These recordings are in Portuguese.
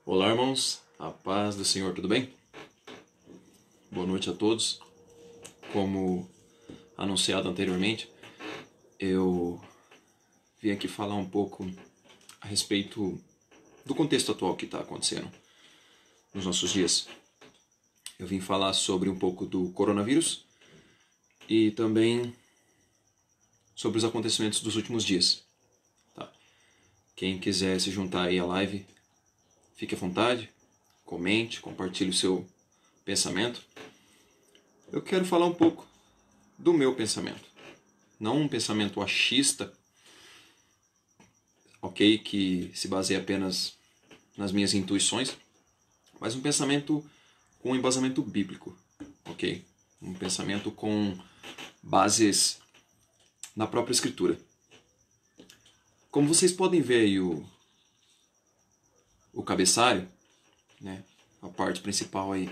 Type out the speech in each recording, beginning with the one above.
Olá, irmãos, a paz do Senhor, tudo bem? Boa noite a todos. Como anunciado anteriormente, eu vim aqui falar um pouco a respeito do contexto atual que está acontecendo nos nossos dias. Eu vim falar sobre um pouco do coronavírus e também sobre os acontecimentos dos últimos dias. Tá? Quem quiser se juntar aí à live, fique à vontade, comente, compartilhe o seu pensamento. Eu quero falar um pouco do meu pensamento. Não um pensamento achista, ok? Que se baseia apenas nas minhas intuições, mas um pensamento com embasamento bíblico, ok? Um pensamento com bases na própria Escritura. Como vocês podem ver aí o cabeçalho, né? A parte principal aí,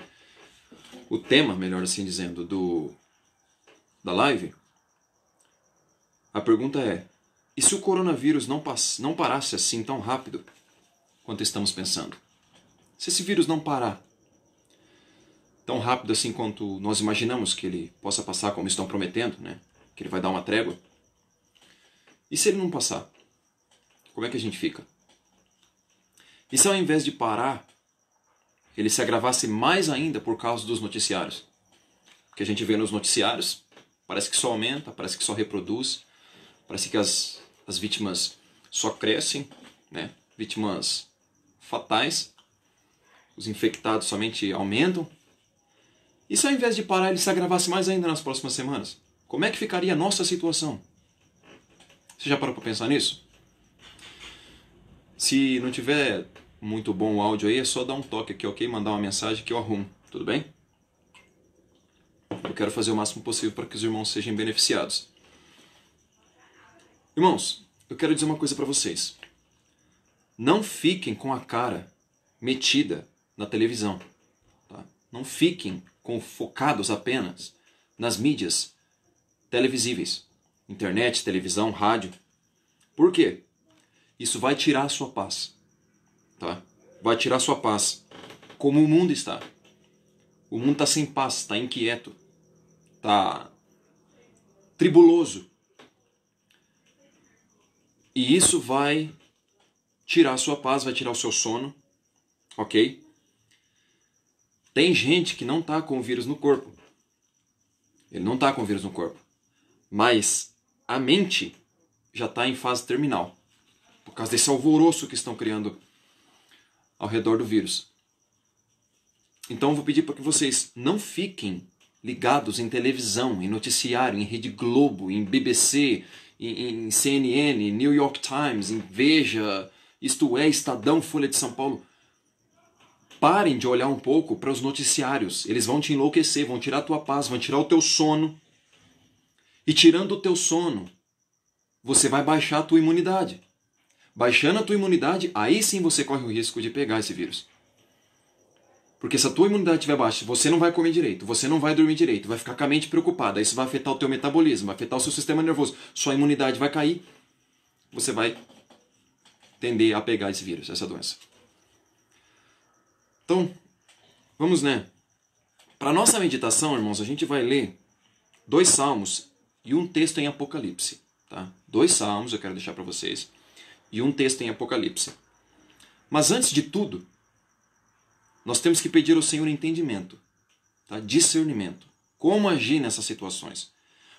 o tema, melhor assim dizendo, da live, a pergunta é: e se o coronavírus não parasse assim tão rápido quanto estamos pensando? Se esse vírus não parar tão rápido assim quanto nós imaginamos que ele possa passar, como estão prometendo, né? Que ele vai dar uma trégua. E se ele não passar? Como é que a gente fica? E se ao invés de parar, ele se agravasse mais ainda por causa dos noticiários? Porque a gente vê nos noticiários, parece que só aumenta, parece que só reproduz, parece que as vítimas só crescem, né? Vítimas fatais, os infectados somente aumentam. E se ao invés de parar, ele se agravasse mais ainda nas próximas semanas? Como é que ficaria a nossa situação? Você já parou para pensar nisso? Se não tiver muito bom o áudio aí, é só dar um toque aqui, ok? Mandar uma mensagem que eu arrumo, tudo bem? Eu quero fazer o máximo possível para que os irmãos sejam beneficiados. Irmãos, eu quero dizer uma coisa para vocês. Não fiquem com a cara metida na televisão. Tá? Não fiquem focados apenas nas mídias televisíveis. Internet, televisão, rádio. Por quê? Isso vai tirar a sua paz. Tá? Vai tirar a sua paz. Como o mundo está. O mundo está sem paz, está inquieto. Está tribuloso. E isso vai tirar a sua paz, vai tirar o seu sono. Ok? Tem gente que não está com o vírus no corpo. Ele não está com o vírus no corpo. Mas a mente já está em fase terminal. Por causa desse alvoroço que estão criando ao redor do vírus. Então eu vou pedir para que vocês não fiquem ligados em televisão, em noticiário, em Rede Globo, em BBC, em CNN, New York Times, em Veja, Isto É, Estadão, Folha de São Paulo. Parem de olhar um pouco para os noticiários. Eles vão te enlouquecer, vão tirar a tua paz, vão tirar o teu sono. E tirando o teu sono, você vai baixar a tua imunidade. Baixando a tua imunidade, aí sim você corre o risco de pegar esse vírus. Porque se a tua imunidade estiver baixa, você não vai comer direito, você não vai dormir direito, vai ficar com a mente preocupada, isso vai afetar o teu metabolismo, vai afetar o seu sistema nervoso, sua imunidade vai cair, você vai tender a pegar esse vírus, essa doença. Então, vamos, né? Para a nossa meditação, irmãos, a gente vai ler 2 salmos e um texto em Apocalipse. Tá? 2 salmos, eu quero deixar para vocês, e um texto em Apocalipse. Mas antes de tudo, nós temos que pedir ao Senhor entendimento, tá? Discernimento. Como agir nessas situações.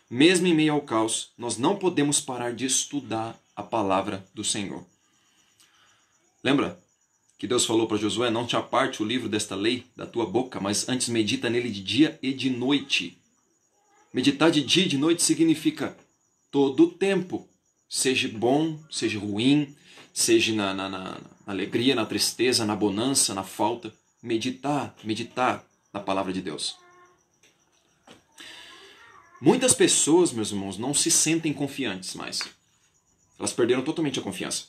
Mesmo em meio ao caos, nós não podemos parar de estudar a palavra do Senhor. Lembra que Deus falou para Josué: não te aparte o livro desta lei da tua boca, mas antes medita nele de dia e de noite. Meditar de dia e de noite significa todo o tempo. Seja bom, seja ruim, seja na alegria, na tristeza, na bonança, na falta. Meditar na palavra de Deus. Muitas pessoas, meus irmãos, não se sentem confiantes mais. Elas perderam totalmente a confiança.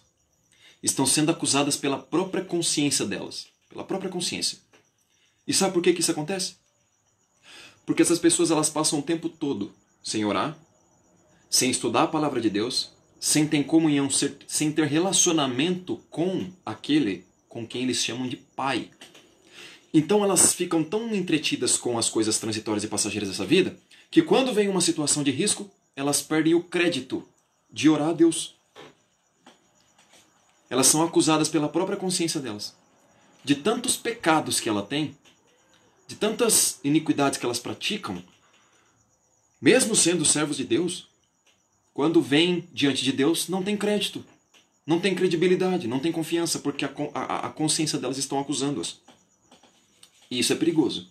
Estão sendo acusadas pela própria consciência delas. Pela própria consciência. E sabe por que isso acontece? Porque essas pessoas elas passam o tempo todo sem orar, sem estudar a palavra de Deus, sem ter comunhão, sem ter relacionamento com com quem eles chamam de pai. Então elas ficam tão entretidas com as coisas transitórias e passageiras dessa vida, que quando vem uma situação de risco, elas perdem o crédito de orar a Deus. Elas são acusadas pela própria consciência delas, de tantos pecados que ela tem, de tantas iniquidades que elas praticam, mesmo sendo servos de Deus, quando vêm diante de Deus, não tem crédito, não tem credibilidade, não tem confiança, porque a consciência delas estão acusando-as. E isso é perigoso.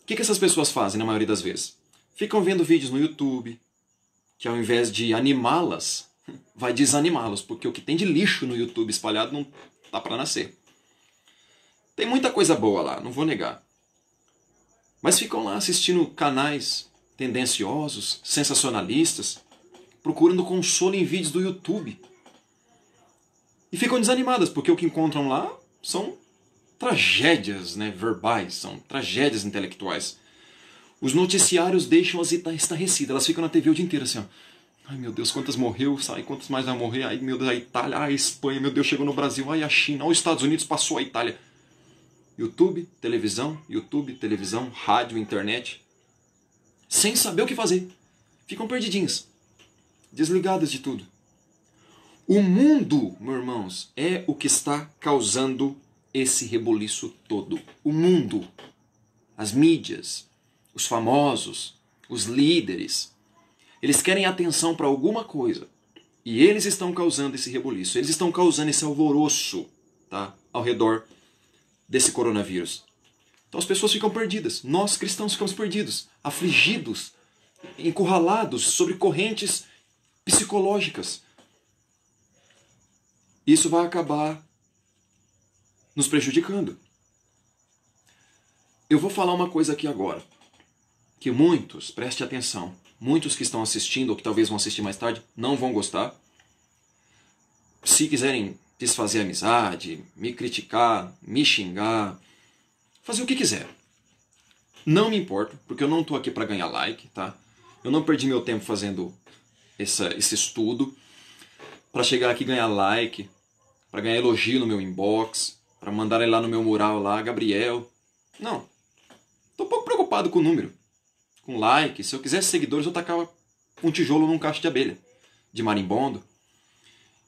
O que essas pessoas fazem na maioria das vezes? Ficam vendo vídeos no YouTube, que ao invés de animá-las, vai desanimá-las, porque o que tem de lixo no YouTube espalhado não dá para nascer. Tem muita coisa boa lá, não vou negar. Mas ficam lá assistindo canais tendenciosos, sensacionalistas, procurando consolo em vídeos do YouTube. E ficam desanimadas, porque o que encontram lá são tragédias, né, verbais, são tragédias intelectuais. Os noticiários deixam-as estarrecidas, elas ficam na TV o dia inteiro assim, ó. Ai meu Deus, quantas morreu, ai, quantos mais vai morrer, ai meu Deus, a Itália, ai a Espanha, meu Deus, chegou no Brasil, ai a China, ai os Estados Unidos, passou a Itália. YouTube, televisão, rádio, internet, sem saber o que fazer. Ficam perdidinhas, desligadas de tudo. O mundo, meus irmãos, é o que está causando esse rebuliço todo. O mundo, as mídias, os famosos, os líderes, eles querem atenção para alguma coisa. E eles estão causando esse rebuliço, eles estão causando esse alvoroço, tá, ao redor desse coronavírus. Então as pessoas ficam perdidas. Nós cristãos ficamos perdidos, afligidos, encurralados sobre correntes psicológicas. Isso vai acabar nos prejudicando. Eu vou falar uma coisa aqui agora, que muitos, preste atenção, muitos que estão assistindo, ou que talvez vão assistir mais tarde, não vão gostar. Se quiserem desfazer a amizade, me criticar, me xingar, fazer o que quiser. Não me importa, porque eu não estou aqui para ganhar like, tá? Eu não perdi meu tempo fazendo esse estudo para chegar aqui e ganhar like, para ganhar elogio no meu inbox, para mandarem lá no meu mural lá, Gabriel. Não. Estou um pouco preocupado com o número, com like. Se eu quisesse seguidores, eu tacava um tijolo num cacho de abelha, de marimbondo,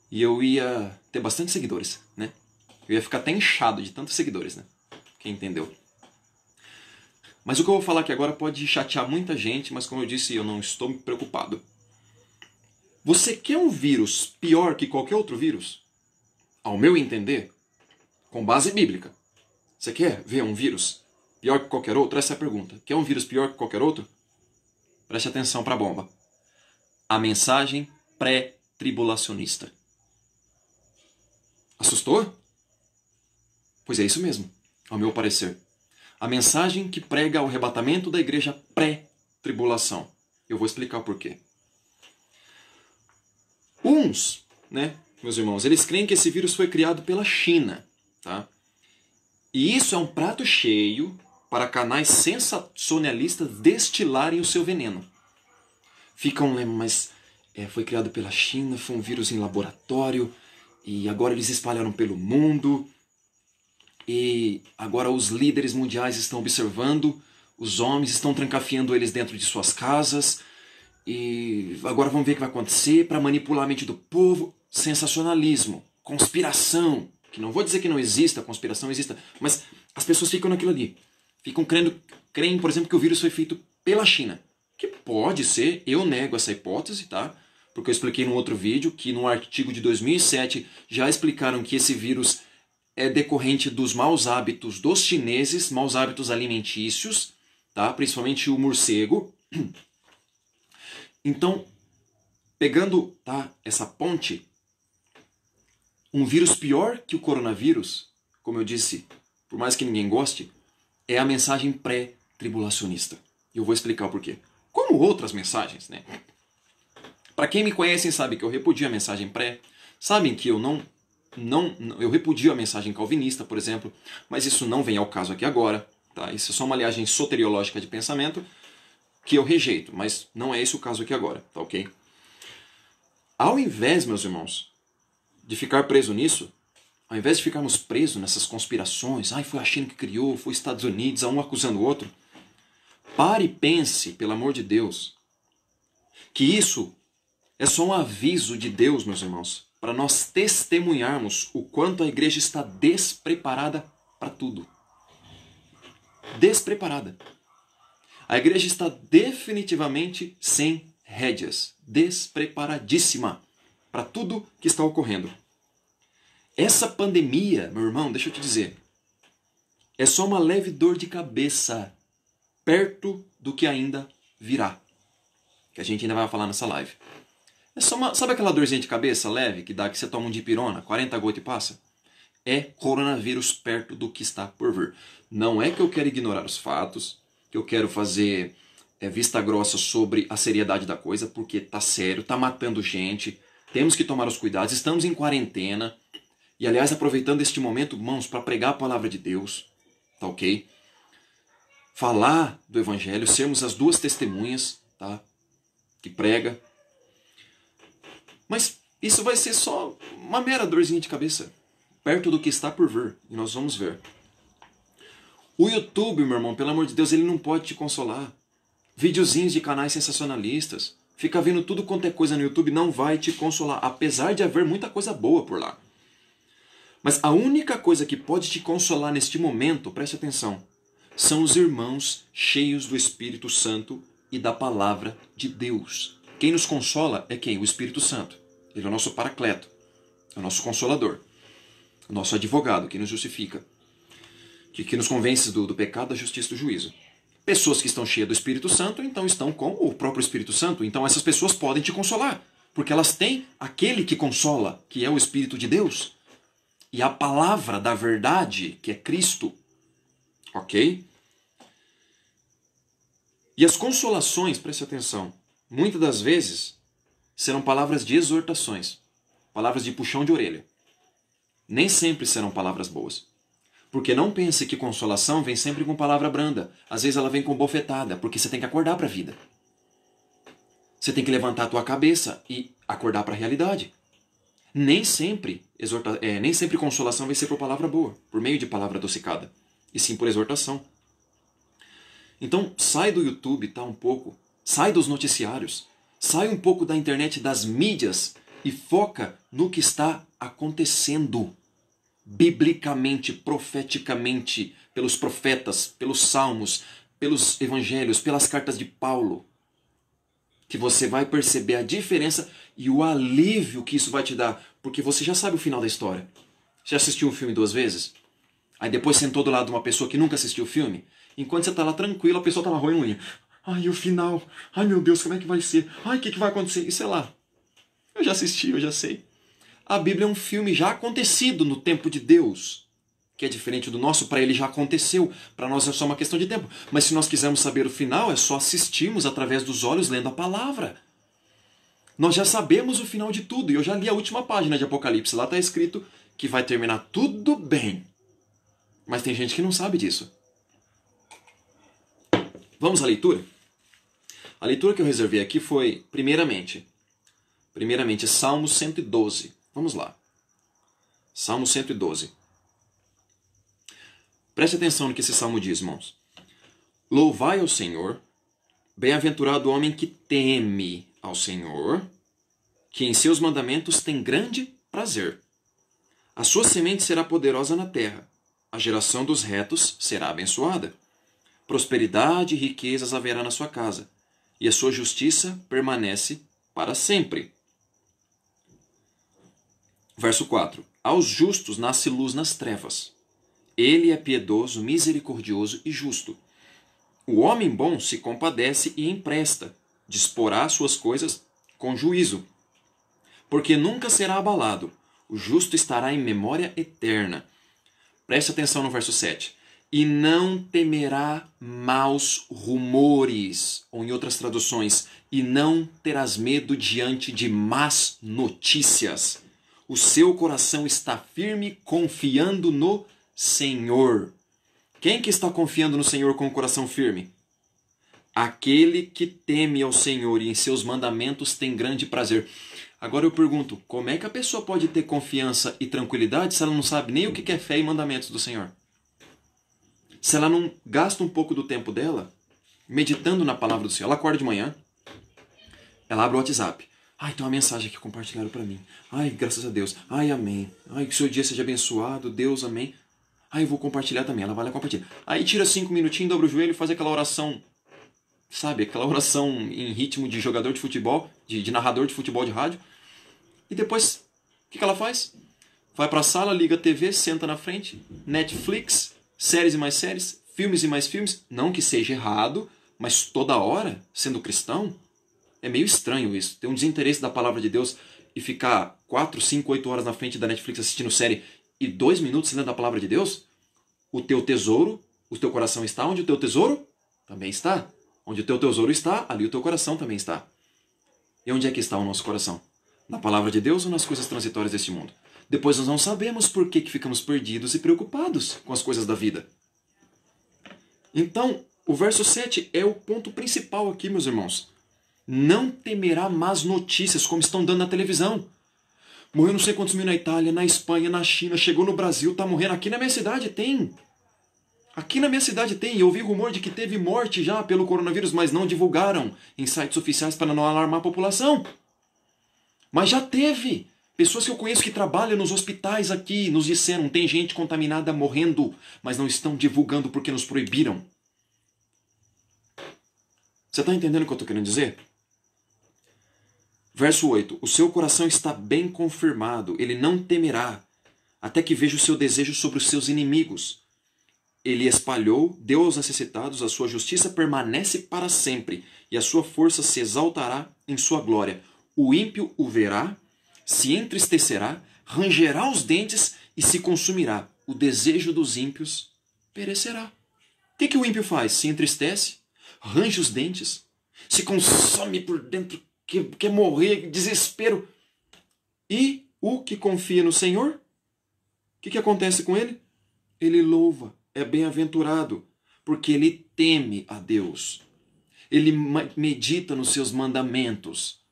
e eu ia ter bastante seguidores, né? Eu ia ficar até inchado de tantos seguidores, né? Quem entendeu? Mas o que eu vou falar aqui agora pode chatear muita gente, mas como eu disse, eu não estou preocupado. Você quer um vírus pior que qualquer outro vírus? Ao meu entender, com base bíblica. Você quer ver um vírus pior que qualquer outro? Essa é a pergunta. Quer um vírus pior que qualquer outro? Preste atenção para a bomba. A mensagem pré-tribulacionista. Assustou? Pois é isso mesmo, ao meu parecer. A mensagem que prega o arrebatamento da igreja pré-tribulação. Eu vou explicar o porquê. Uns, né, meus irmãos, eles creem que esse vírus foi criado pela China, tá? E isso é um prato cheio para canais sensacionalistas destilarem o seu veneno. Ficam, mas foi criado pela China, foi um vírus em laboratório, e agora eles espalharam pelo mundo, e agora os líderes mundiais estão observando, os homens estão trancafiando eles dentro de suas casas, e agora vamos ver o que vai acontecer para manipular a mente do povo. Sensacionalismo, conspiração, que não vou dizer que não exista, conspiração exista, mas as pessoas ficam naquilo ali. Ficam creem, por exemplo, que o vírus foi feito pela China. Que pode ser, eu nego essa hipótese, tá? Porque eu expliquei num outro vídeo que num artigo de 2007 já explicaram que esse vírus é decorrente dos maus hábitos dos chineses, maus hábitos alimentícios, tá? Principalmente o morcego. Então, pegando, tá, essa ponte, um vírus pior que o coronavírus, como eu disse, por mais que ninguém goste, é a mensagem pré-tribulacionista. E eu vou explicar o porquê. Como outras mensagens, né? Para quem me conhece sabe que eu repudio a mensagem pré, sabem que eu eu repudio a mensagem calvinista, por exemplo, mas isso não vem ao caso aqui agora, tá? Isso é só uma linhagem soteriológica de pensamento que eu rejeito, mas não é esse o caso aqui agora, tá ok? Ao invés, meus irmãos, de ficar preso nisso, ao invés de ficarmos presos nessas conspirações, foi a China que criou, foi os Estados Unidos, um acusando o outro, pare e pense, pelo amor de Deus, que isso é só um aviso de Deus, meus irmãos, para nós testemunharmos o quanto a igreja está despreparada para tudo. Despreparada. A igreja está definitivamente sem rédeas, despreparadíssima para tudo que está ocorrendo. Essa pandemia, meu irmão, deixa eu te dizer, é só uma leve dor de cabeça perto do que ainda virá, que a gente ainda vai falar nessa live. É só sabe aquela dorzinha de cabeça leve que dá que você toma um dipirona, 40 gotas e passa? É coronavírus perto do que está por vir. Não é que eu quero ignorar os fatos, que eu quero fazer vista grossa sobre a seriedade da coisa, porque tá sério, tá matando gente, temos que tomar os cuidados, estamos em quarentena. E aliás, aproveitando este momento, irmãos, para pregar a palavra de Deus, tá ok? Falar do Evangelho, sermos as duas testemunhas, tá? Que prega. Mas isso vai ser só uma mera dorzinha de cabeça, perto do que está por vir, e nós vamos ver. O YouTube, meu irmão, pelo amor de Deus, ele não pode te consolar. Videozinhos de canais sensacionalistas, ficar vendo tudo quanto é coisa no YouTube não vai te consolar, apesar de haver muita coisa boa por lá. Mas a única coisa que pode te consolar neste momento, preste atenção, são os irmãos cheios do Espírito Santo e da Palavra de Deus. Quem nos consola é quem? O Espírito Santo. Ele é o nosso paracleto, é o nosso consolador, o nosso advogado, que nos justifica, que nos convence do pecado, da justiça e do juízo. Pessoas que estão cheias do Espírito Santo, então estão com o próprio Espírito Santo. Então essas pessoas podem te consolar, porque elas têm aquele que consola, que é o Espírito de Deus. E a palavra da verdade, que é Cristo. Ok? E as consolações, preste atenção, muitas das vezes serão palavras de exortações, palavras de puxão de orelha. Nem sempre serão palavras boas. Porque não pense que consolação vem sempre com palavra branda. Às vezes ela vem com bofetada, porque você tem que acordar para a vida. Você tem que levantar a tua cabeça e acordar para a realidade. Nem sempre consolação vai ser por palavra boa, por meio de palavra adocicada, e sim por exortação. Então sai do YouTube, tá, um pouco, sai dos noticiários, sai um pouco da internet, das mídias, e foca no que está acontecendo biblicamente, profeticamente, pelos profetas, pelos salmos, pelos evangelhos, pelas cartas de Paulo, que você vai perceber a diferença e o alívio que isso vai te dar, porque você já sabe o final da história. Já assistiu um filme 2 vezes? Aí depois sentou do lado de uma pessoa que nunca assistiu o filme? Enquanto você está lá tranquilo, a pessoa está lá roendo unha. Ai, o final. Ai, meu Deus, como é que vai ser? Ai, o que vai acontecer? E sei lá. Eu já assisti, eu já sei. A Bíblia é um filme já acontecido no tempo de Deus, que é diferente do nosso. Para ele já aconteceu, para nós é só uma questão de tempo. Mas se nós quisermos saber o final, é só assistirmos através dos olhos, lendo a palavra. Nós já sabemos o final de tudo, e eu já li a última página de Apocalipse. Lá está escrito que vai terminar tudo bem. Mas tem gente que não sabe disso. Vamos à leitura? A leitura que eu reservei aqui foi, primeiramente, Salmo 112. Vamos lá. Salmo 112. Preste atenção no que esse salmo diz, irmãos. Louvai ao Senhor, bem-aventurado o homem que teme ao Senhor, que em seus mandamentos tem grande prazer. A sua semente será poderosa na terra, a geração dos retos será abençoada. Prosperidade e riquezas haverá na sua casa, e a sua justiça permanece para sempre. Verso 4. Aos justos nasce luz nas trevas. Ele é piedoso, misericordioso e justo. O homem bom se compadece e empresta, disporá suas coisas com juízo. Porque nunca será abalado, o justo estará em memória eterna. Preste atenção no verso 7. E não temerá maus rumores, ou em outras traduções, e não terás medo diante de más notícias. O seu coração está firme, confiando no Senhor. Quem que está confiando no Senhor com o coração firme? Aquele que teme ao Senhor e em seus mandamentos tem grande prazer. Agora eu pergunto, como é que a pessoa pode ter confiança e tranquilidade se ela não sabe nem o que é fé e mandamentos do Senhor? Se ela não gasta um pouco do tempo dela meditando na palavra do Senhor. Ela acorda de manhã, ela abre o WhatsApp. Ai, tem uma mensagem aqui compartilharam para mim. Ai, graças a Deus. Ai, amém. Ai, que o seu dia seja abençoado. Deus, amém. Ai, eu vou compartilhar também. Ela vai lá e compartilha. Aí tira 5 minutinhos, dobra o joelho e faz aquela oração. Sabe? Aquela oração em ritmo de jogador de futebol, de narrador de futebol de rádio. E depois, o que ela faz? Vai para a sala, liga a TV, senta na frente. Netflix, séries e mais séries, filmes e mais filmes. Não que seja errado, mas toda hora, sendo cristão, é meio estranho isso. Ter um desinteresse da palavra de Deus e ficar 4, 5, 8 horas na frente da Netflix assistindo série e 2 minutos lendo a palavra de Deus. O teu tesouro, o teu coração está onde o teu tesouro também está. Onde o teu tesouro está, ali o teu coração também está. E onde é que está o nosso coração? Na palavra de Deus ou nas coisas transitórias deste mundo? Depois nós não sabemos por que ficamos perdidos e preocupados com as coisas da vida. Então, o verso 7 é o ponto principal aqui, meus irmãos. Não temerá más notícias como estão dando na televisão. Morreu não sei quantos mil na Itália, na Espanha, na China, chegou no Brasil, está morrendo. Aqui na minha cidade tem. Aqui na minha cidade tem. Eu ouvi rumor de que teve morte já pelo coronavírus, mas não divulgaram em sites oficiais para não alarmar a população. Mas já teve. Pessoas que eu conheço que trabalham nos hospitais aqui nos disseram, tem gente contaminada morrendo, mas não estão divulgando porque nos proibiram. Você está entendendo o que eu estou querendo dizer? Verso 8. O seu coração está bem confirmado, ele não temerá, até que veja o seu desejo sobre os seus inimigos. Ele espalhou, deu aos necessitados, a sua justiça permanece para sempre, e a sua força se exaltará em sua glória. O ímpio o verá, se entristecerá, rangerá os dentes e se consumirá. O desejo dos ímpios perecerá. O que o ímpio faz? Se entristece, range os dentes, se consome por dentro, quer morrer, desespero. E o que confia no Senhor, o que acontece com ele? Ele louva, é bem-aventurado, porque ele teme a Deus. Ele medita nos seus mandamentos.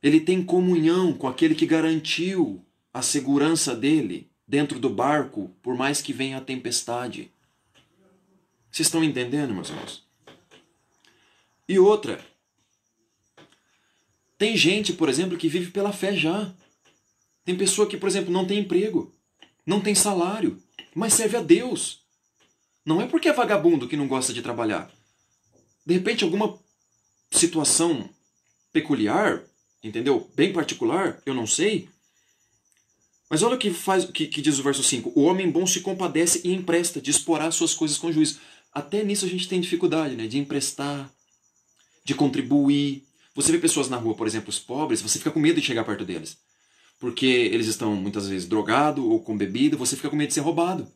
Ele tem comunhão com aquele que garantiu a segurança dele dentro do barco, por mais que venha a tempestade. Vocês estão entendendo, meus irmãos? E outra. Tem gente, por exemplo, que vive pela fé já. Tem pessoa que, por exemplo, não tem emprego, não tem salário, mas serve a Deus. Não é porque é vagabundo que não gosta de trabalhar. De repente, alguma situação peculiar, entendeu? Bem particular, eu não sei. Mas olha o que diz o verso 5. O homem bom se compadece e empresta, disporá suas coisas com juízo. Até nisso a gente tem dificuldade, né? De emprestar, de contribuir. Você vê pessoas na rua, por exemplo, os pobres, você fica com medo de chegar perto deles. Porque eles estão muitas vezes drogados ou com bebida, você fica com medo de ser roubado.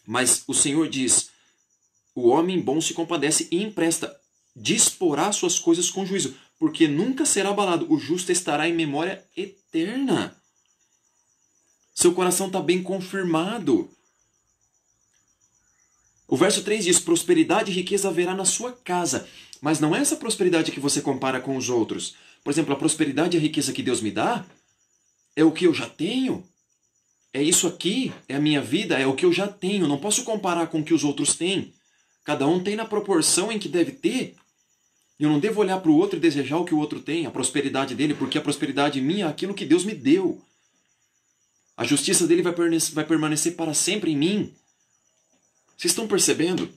Mas o Senhor diz, o homem bom se compadece e empresta, disporá suas coisas com juízo, porque nunca será abalado, o justo estará em memória eterna. Seu coração está bem confirmado. O verso 3 diz, prosperidade e riqueza haverá na sua casa. Mas não é essa prosperidade que você compara com os outros. Por exemplo, a prosperidade e a riqueza que Deus me dá é o que eu já tenho. É isso aqui, é a minha vida, é o que eu já tenho. Não posso comparar com o que os outros têm. Cada um tem na proporção em que deve ter. Eu não devo olhar para o outro e desejar o que o outro tem, a prosperidade dele, porque a prosperidade minha é aquilo que Deus me deu. A justiça dele vai permanecer para sempre em mim. Vocês estão percebendo?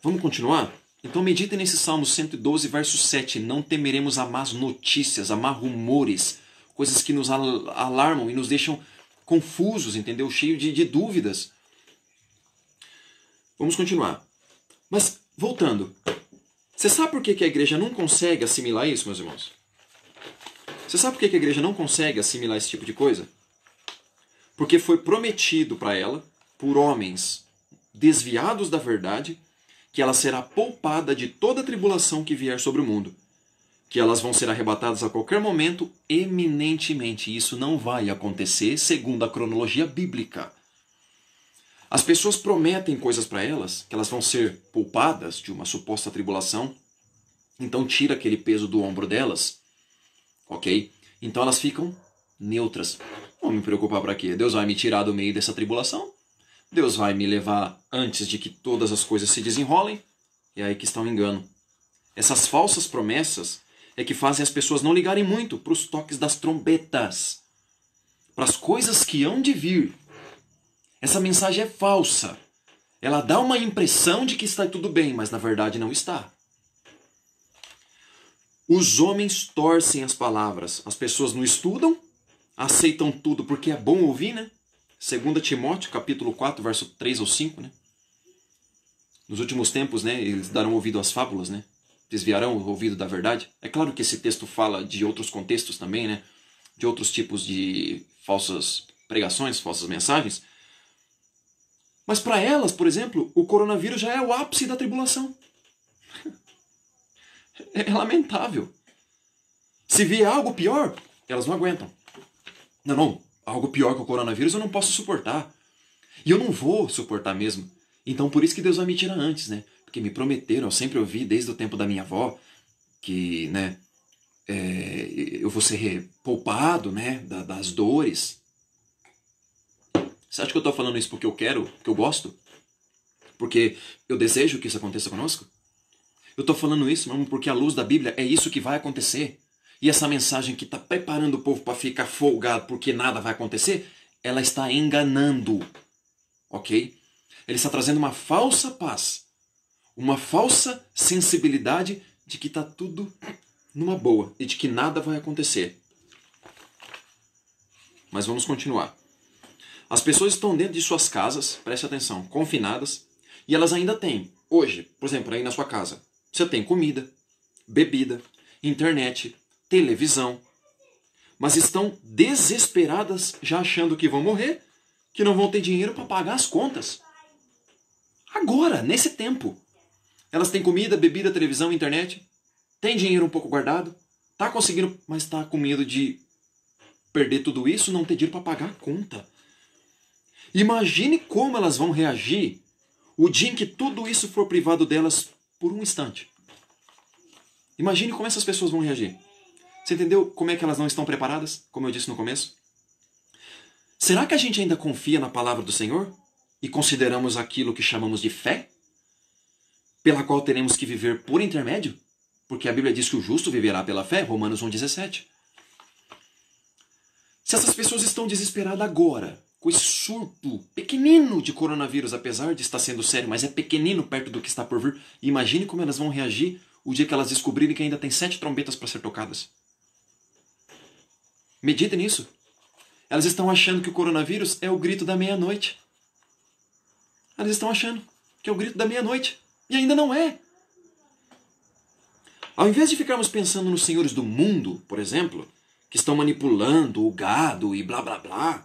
Vamos continuar? Então meditem nesse Salmo 112, verso 7. Não temeremos a más notícias, a má rumores, coisas que nos alarmam e nos deixam confusos, entendeu? Cheio de dúvidas. Vamos continuar. Mas, voltando. Você sabe por que a igreja não consegue assimilar isso, meus irmãos? Você sabe por que a igreja não consegue assimilar esse tipo de coisa? Porque foi prometido para ela, por homens desviados da verdade, que ela será poupada de toda a tribulação que vier sobre o mundo. Que elas vão ser arrebatadas a qualquer momento, eminentemente. E isso não vai acontecer segundo a cronologia bíblica. As pessoas prometem coisas para elas, que elas vão ser poupadas de uma suposta tribulação. Então tira aquele peso do ombro delas. ok? Então elas ficam neutras. Não me preocupar para quê? Deus vai me tirar do meio dessa tribulação. Deus vai me levar antes de que todas as coisas se desenrolem. E é aí que está o engano. Essas falsas promessas é que fazem as pessoas não ligarem muito para os toques das trombetas, para as coisas que hão de vir. Essa mensagem é falsa. Ela dá uma impressão de que está tudo bem, mas na verdade não está. Os homens torcem as palavras. As pessoas não estudam, aceitam tudo porque é bom ouvir, né? 2 Timóteo, capítulo 4, verso 3 ou 5, né? Nos últimos tempos, né, eles darão ouvido às fábulas, né? Desviarão o ouvido da verdade. É claro que esse texto fala de outros contextos também, né? De outros tipos de falsas pregações, falsas mensagens. Mas para elas, por exemplo, o coronavírus já é o ápice da tribulação. É lamentável. Se vier algo pior, elas não aguentam. Não, algo pior que o coronavírus eu não posso suportar. E eu não vou suportar mesmo. Então por isso que Deus vai me tirar antes, né? Porque me prometeram, eu sempre ouvi desde o tempo da minha avó, que, né, eu vou ser poupado, né, das dores. Você acha que eu estou falando isso porque eu quero, porque eu gosto? Porque eu desejo que isso aconteça conosco? Eu estou falando isso, mesmo porque à luz da Bíblia é isso que vai acontecer. E essa mensagem que está preparando o povo para ficar folgado porque nada vai acontecer, ela está enganando. Ok? Ele está trazendo uma falsa paz. Uma falsa sensibilidade de que está tudo numa boa e de que nada vai acontecer. Mas vamos continuar. As pessoas estão dentro de suas casas, preste atenção, confinadas, e elas ainda têm, hoje, por exemplo, aí na sua casa, você tem comida, bebida, internet, televisão, mas estão desesperadas já achando que vão morrer, que não vão ter dinheiro para pagar as contas. Agora, nesse tempo. Elas têm comida, bebida, televisão, internet, tem dinheiro um pouco guardado, tá conseguindo, mas tá com medo de perder tudo isso, não ter dinheiro para pagar a conta. Imagine como elas vão reagir o dia em que tudo isso for privado delas por um instante. Imagine como essas pessoas vão reagir. Você entendeu como é que elas não estão preparadas, como eu disse no começo? Será que a gente ainda confia na palavra do Senhor e consideramos aquilo que chamamos de fé? Pela qual teremos que viver por intermédio? Porque a Bíblia diz que o justo viverá pela fé, Romanos 1,17. Se essas pessoas estão desesperadas agora, com esse surto pequenino de coronavírus, apesar de estar sendo sério, mas é pequenino perto do que está por vir, imagine como elas vão reagir o dia que elas descobrirem que ainda tem 7 trombetas para ser tocadas. Medite nisso. Elas estão achando que o coronavírus é o grito da meia-noite. Elas estão achando que é o grito da meia-noite. E ainda não é. Ao invés de ficarmos pensando nos senhores do mundo, por exemplo, que estão manipulando o gado e blá blá blá,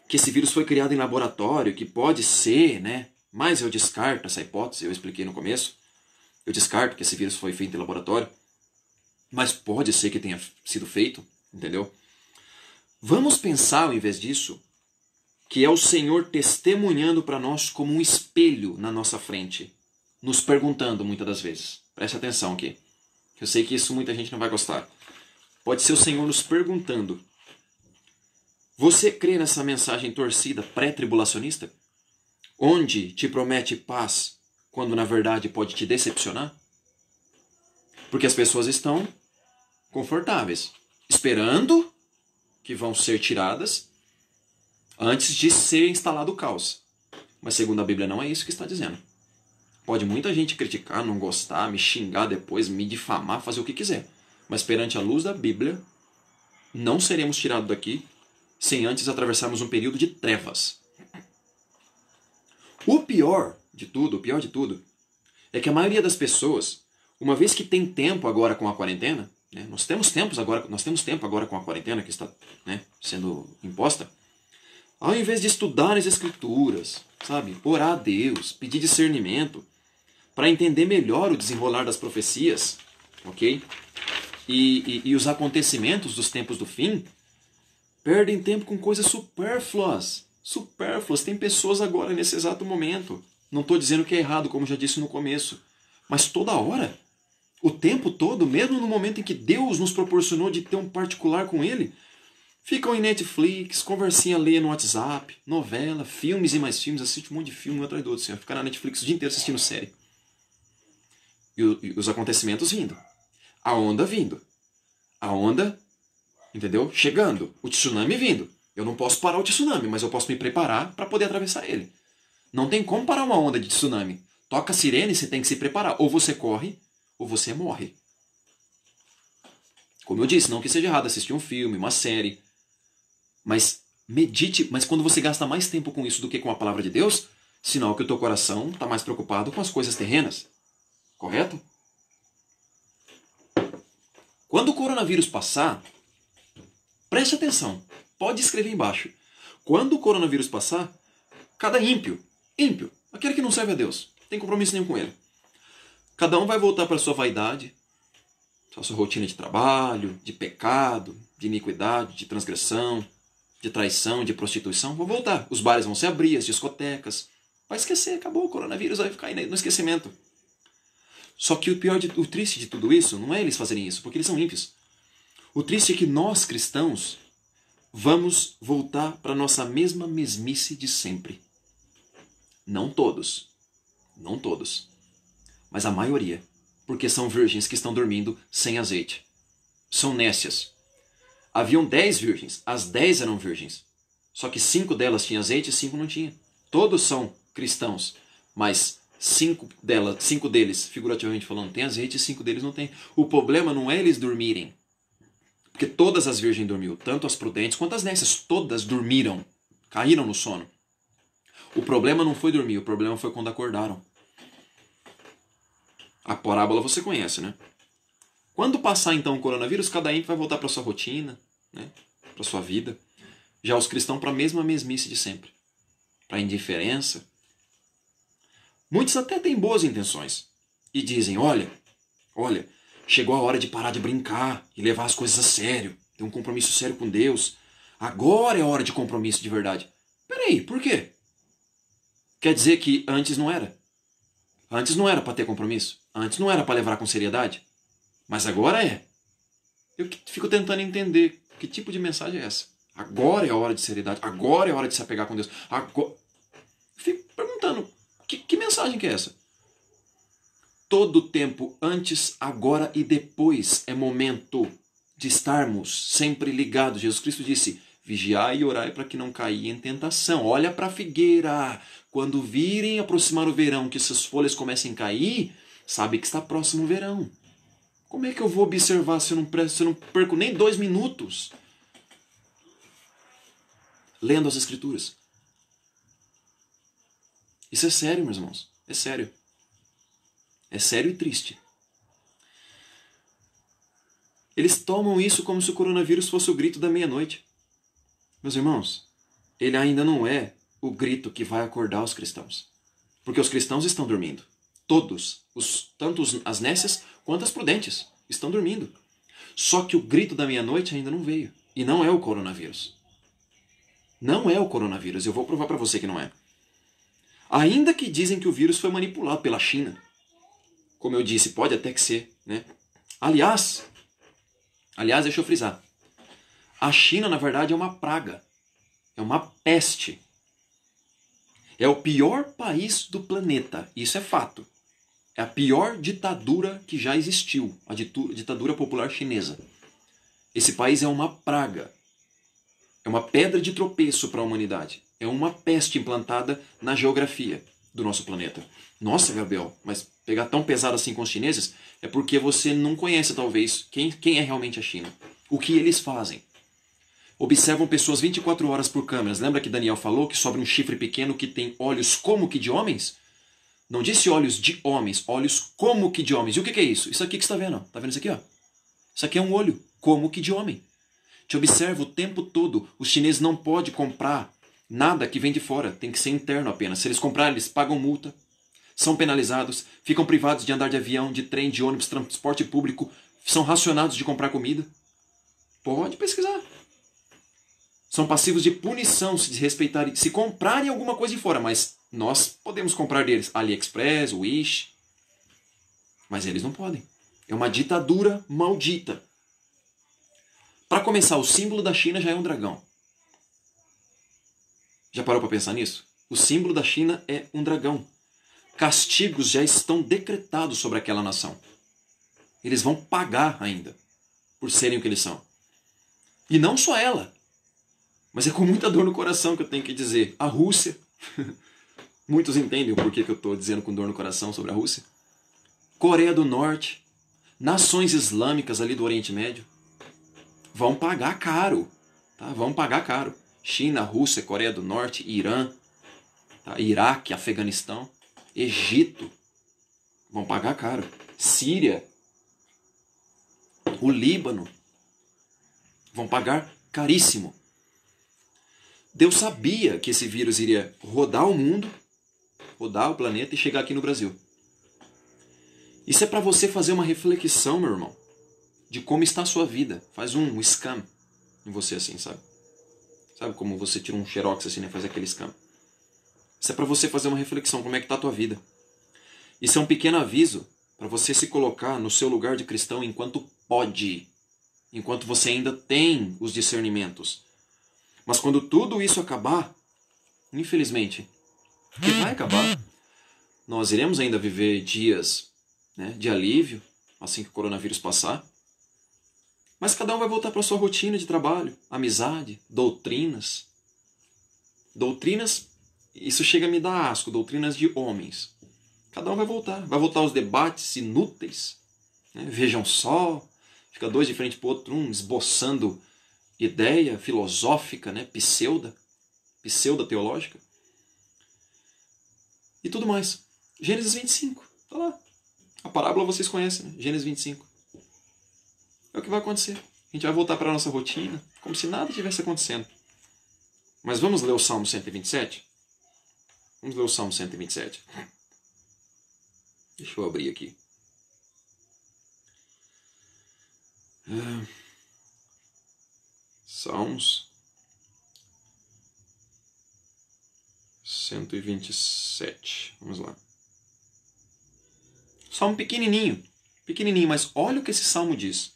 que esse vírus foi criado em laboratório, que pode ser, né? Mas eu descarto essa hipótese, eu expliquei no começo. Eu descarto que esse vírus foi feito em laboratório. Mas pode ser que tenha sido feito, entendeu? Vamos pensar, ao invés disso, que é o Senhor testemunhando para nós como um espelho na nossa frente. Nos perguntando muitas das vezes. Preste atenção aqui. Eu sei que isso muita gente não vai gostar. Pode ser o Senhor nos perguntando. Você crê nessa mensagem torcida pré-tribulacionista? Onde te promete paz, quando na verdade pode te decepcionar? Porque as pessoas estão confortáveis, esperando que vão ser tiradas antes de ser instalado o caos. Mas segundo a Bíblia não é isso que está dizendo. Pode muita gente criticar, não gostar, me xingar depois, me difamar, fazer o que quiser. Mas perante a luz da Bíblia, não seremos tirados daqui sem antes atravessarmos um período de trevas. O pior de tudo, é que a maioria das pessoas, uma vez que tem tempo agora com a quarentena, né, nós temos tempo agora com a quarentena que está, né, sendo imposta, ao invés de estudar as Escrituras, sabe, orar a Deus, pedir discernimento, para entender melhor o desenrolar das profecias, ok? E os acontecimentos dos tempos do fim, perdem tempo com coisas supérfluas. Tem pessoas agora nesse exato momento. Não estou dizendo que é errado, como já disse no começo. Mas toda hora O tempo todo, mesmo no momento em que Deus nos proporcionou de ter um particular com Ele, ficam em Netflix, conversinha alheia no WhatsApp, novela, filmes e mais filmes, assiste um monte de filme um atrás do outro, assim, fica na Netflix o dia inteiro assistindo série. E os acontecimentos vindo. A onda vindo. A onda, entendeu? Chegando. O tsunami vindo. Eu não posso parar o tsunami, mas eu posso me preparar para poder atravessar ele. Não tem como parar uma onda de tsunami. Toca a sirene, você tem que se preparar. Ou você corre, ou você morre. Como eu disse, não que seja errado assistir um filme, uma série. Mas medite, mas quando você gasta mais tempo com isso do que com a palavra de Deus, sinal que o teu coração está mais preocupado com as coisas terrenas. Correto? Quando o coronavírus passar, preste atenção. Pode escrever embaixo. Quando o coronavírus passar, cada ímpio, aquele que não serve a Deus, não tem compromisso nenhum com ele. Cada um vai voltar para a sua vaidade, a sua rotina de trabalho, de pecado, de iniquidade, de transgressão, de traição, de prostituição. Vão voltar. Os bares vão se abrir, as discotecas. Vai esquecer, acabou o coronavírus, vai ficar aí no esquecimento. Só que o triste de tudo isso não é eles fazerem isso, porque eles são ímpios. O triste é que nós, cristãos, vamos voltar para a nossa mesma mesmice de sempre. Não todos. Não todos. Mas a maioria. Porque são virgens que estão dormindo sem azeite. São nécias. Haviam 10 virgens. As 10 eram virgens. Só que 5 delas tinham azeite e 5 não tinham. Todos são cristãos. Mas 5 deles, figurativamente falando, têm azeite e 5 deles não têm. O problema não é eles dormirem. Porque todas as virgens dormiram. Tanto as prudentes quanto as nécias. Todas dormiram. Caíram no sono. O problema não foi dormir. O problema foi quando acordaram. A parábola você conhece, né? Quando passar então o coronavírus, cada ímpio vai voltar para sua rotina, né? Para sua vida. Já os cristãos para a mesma mesmice de sempre. Para a indiferença. Muitos até têm boas intenções. E dizem, olha, chegou a hora de parar de brincar e levar as coisas a sério. Ter um compromisso sério com Deus. Agora é hora de compromisso de verdade. Peraí, por quê? Quer dizer que antes não era? Antes não era para ter compromisso? Antes não era para levar com seriedade? Mas agora é. Eu fico tentando entender que tipo de mensagem é essa. Agora é a hora de seriedade. Agora é a hora de se apegar com Deus. Agora... Fico perguntando, que mensagem que é essa? Todo tempo, antes, agora e depois, é momento de estarmos sempre ligados. Jesus Cristo disse, vigiai e orai para que não caia em tentação. Olha para a figueira. Quando virem aproximar o verão, que essas folhas comecem a cair, sabe que está próximo o verão. Como é que eu vou observar se eu não perco nem 2 minutos lendo as Escrituras? Isso é sério, meus irmãos. É sério. É sério e triste. Eles tomam isso como se o coronavírus fosse o grito da meia-noite. Meus irmãos, ele ainda não é o grito que vai acordar os cristãos. Porque os cristãos estão dormindo. Todos, tanto as nécias quanto as prudentes, estão dormindo. Só que o grito da meia-noite ainda não veio. E não é o coronavírus. Não é o coronavírus. Eu vou provar para você que não é. Ainda que dizem que o vírus foi manipulado pela China. Como eu disse, pode até que ser, né? Aliás, deixa eu frisar. A China, na verdade, é uma praga. É uma peste. É o pior país do planeta. Isso é fato. É a pior ditadura que já existiu. A ditadura popular chinesa. Esse país é uma praga. É uma pedra de tropeço para a humanidade. É uma peste implantada na geografia do nosso planeta. Nossa, Gabriel, mas pegar tão pesado assim com os chineses é porque você não conhece, talvez, quem é realmente a China. O que eles fazem. Observam pessoas 24 horas por câmeras. Lembra que Daniel falou que sobra um chifre pequeno que tem olhos como que de homens? Não disse olhos de homens, olhos como que de homens. E o que é isso? Isso aqui que você está vendo. Está vendo isso aqui? Ó? Isso aqui é um olho como que de homem. Te observa o tempo todo. Os chineses não podem comprar nada que vem de fora. Tem que ser interno apenas. Se eles comprarem, eles pagam multa. São penalizados. Ficam privados de andar de avião, de trem, de ônibus, transporte público. São racionados de comprar comida. Pode pesquisar. São passivos de punição se desrespeitarem, se comprarem alguma coisa de fora. Mas nós podemos comprar deles. AliExpress, Wish. Mas eles não podem. É uma ditadura maldita. Para começar, o símbolo da China já é um dragão. Já parou para pensar nisso? O símbolo da China é um dragão. Castigos já estão decretados sobre aquela nação. Eles vão pagar ainda por serem o que eles são. E não só ela, mas é com muita dor no coração que eu tenho que dizer. A Rússia, muitos entendem o porquê que eu estou dizendo com dor no coração sobre a Rússia. Coreia do Norte, nações islâmicas ali do Oriente Médio, vão pagar caro. Tá? Vão pagar caro. China, Rússia, Coreia do Norte, Irã, tá? Iraque, Afeganistão, Egito, vão pagar caro. Síria, o Líbano, vão pagar caríssimo. Deus sabia que esse vírus iria rodar o mundo, rodar o planeta e chegar aqui no Brasil. Isso é para você fazer uma reflexão, meu irmão, de como está a sua vida. Faz um scan em você assim, sabe? Sabe como você tira um xerox assim, né? Faz aquele scan. Isso é para você fazer uma reflexão, como é que está a tua vida. Isso é um pequeno aviso para você se colocar no seu lugar de cristão enquanto pode, enquanto você ainda tem os discernimentos. Mas quando tudo isso acabar, infelizmente, que vai acabar, nós iremos ainda viver dias, né, de alívio, assim que o coronavírus passar. Mas cada um vai voltar para a sua rotina de trabalho, amizade, doutrinas. Doutrinas, isso chega a me dar asco, doutrinas de homens. Cada um vai voltar aos debates inúteis. Né? Vejam só, fica dois de frente para o outro, um esboçando ideia filosófica, né? pseuda teológica. E tudo mais. Gênesis 25, tá lá. A parábola vocês conhecem, né? Gênesis 25. É o que vai acontecer. A gente vai voltar para a nossa rotina, como se nada tivesse acontecendo. Mas vamos ler o Salmo 127? Vamos ler o Salmo 127. Deixa eu abrir aqui. Salmos 127. Vamos lá. Salmo pequenininho, mas olha o que esse salmo diz.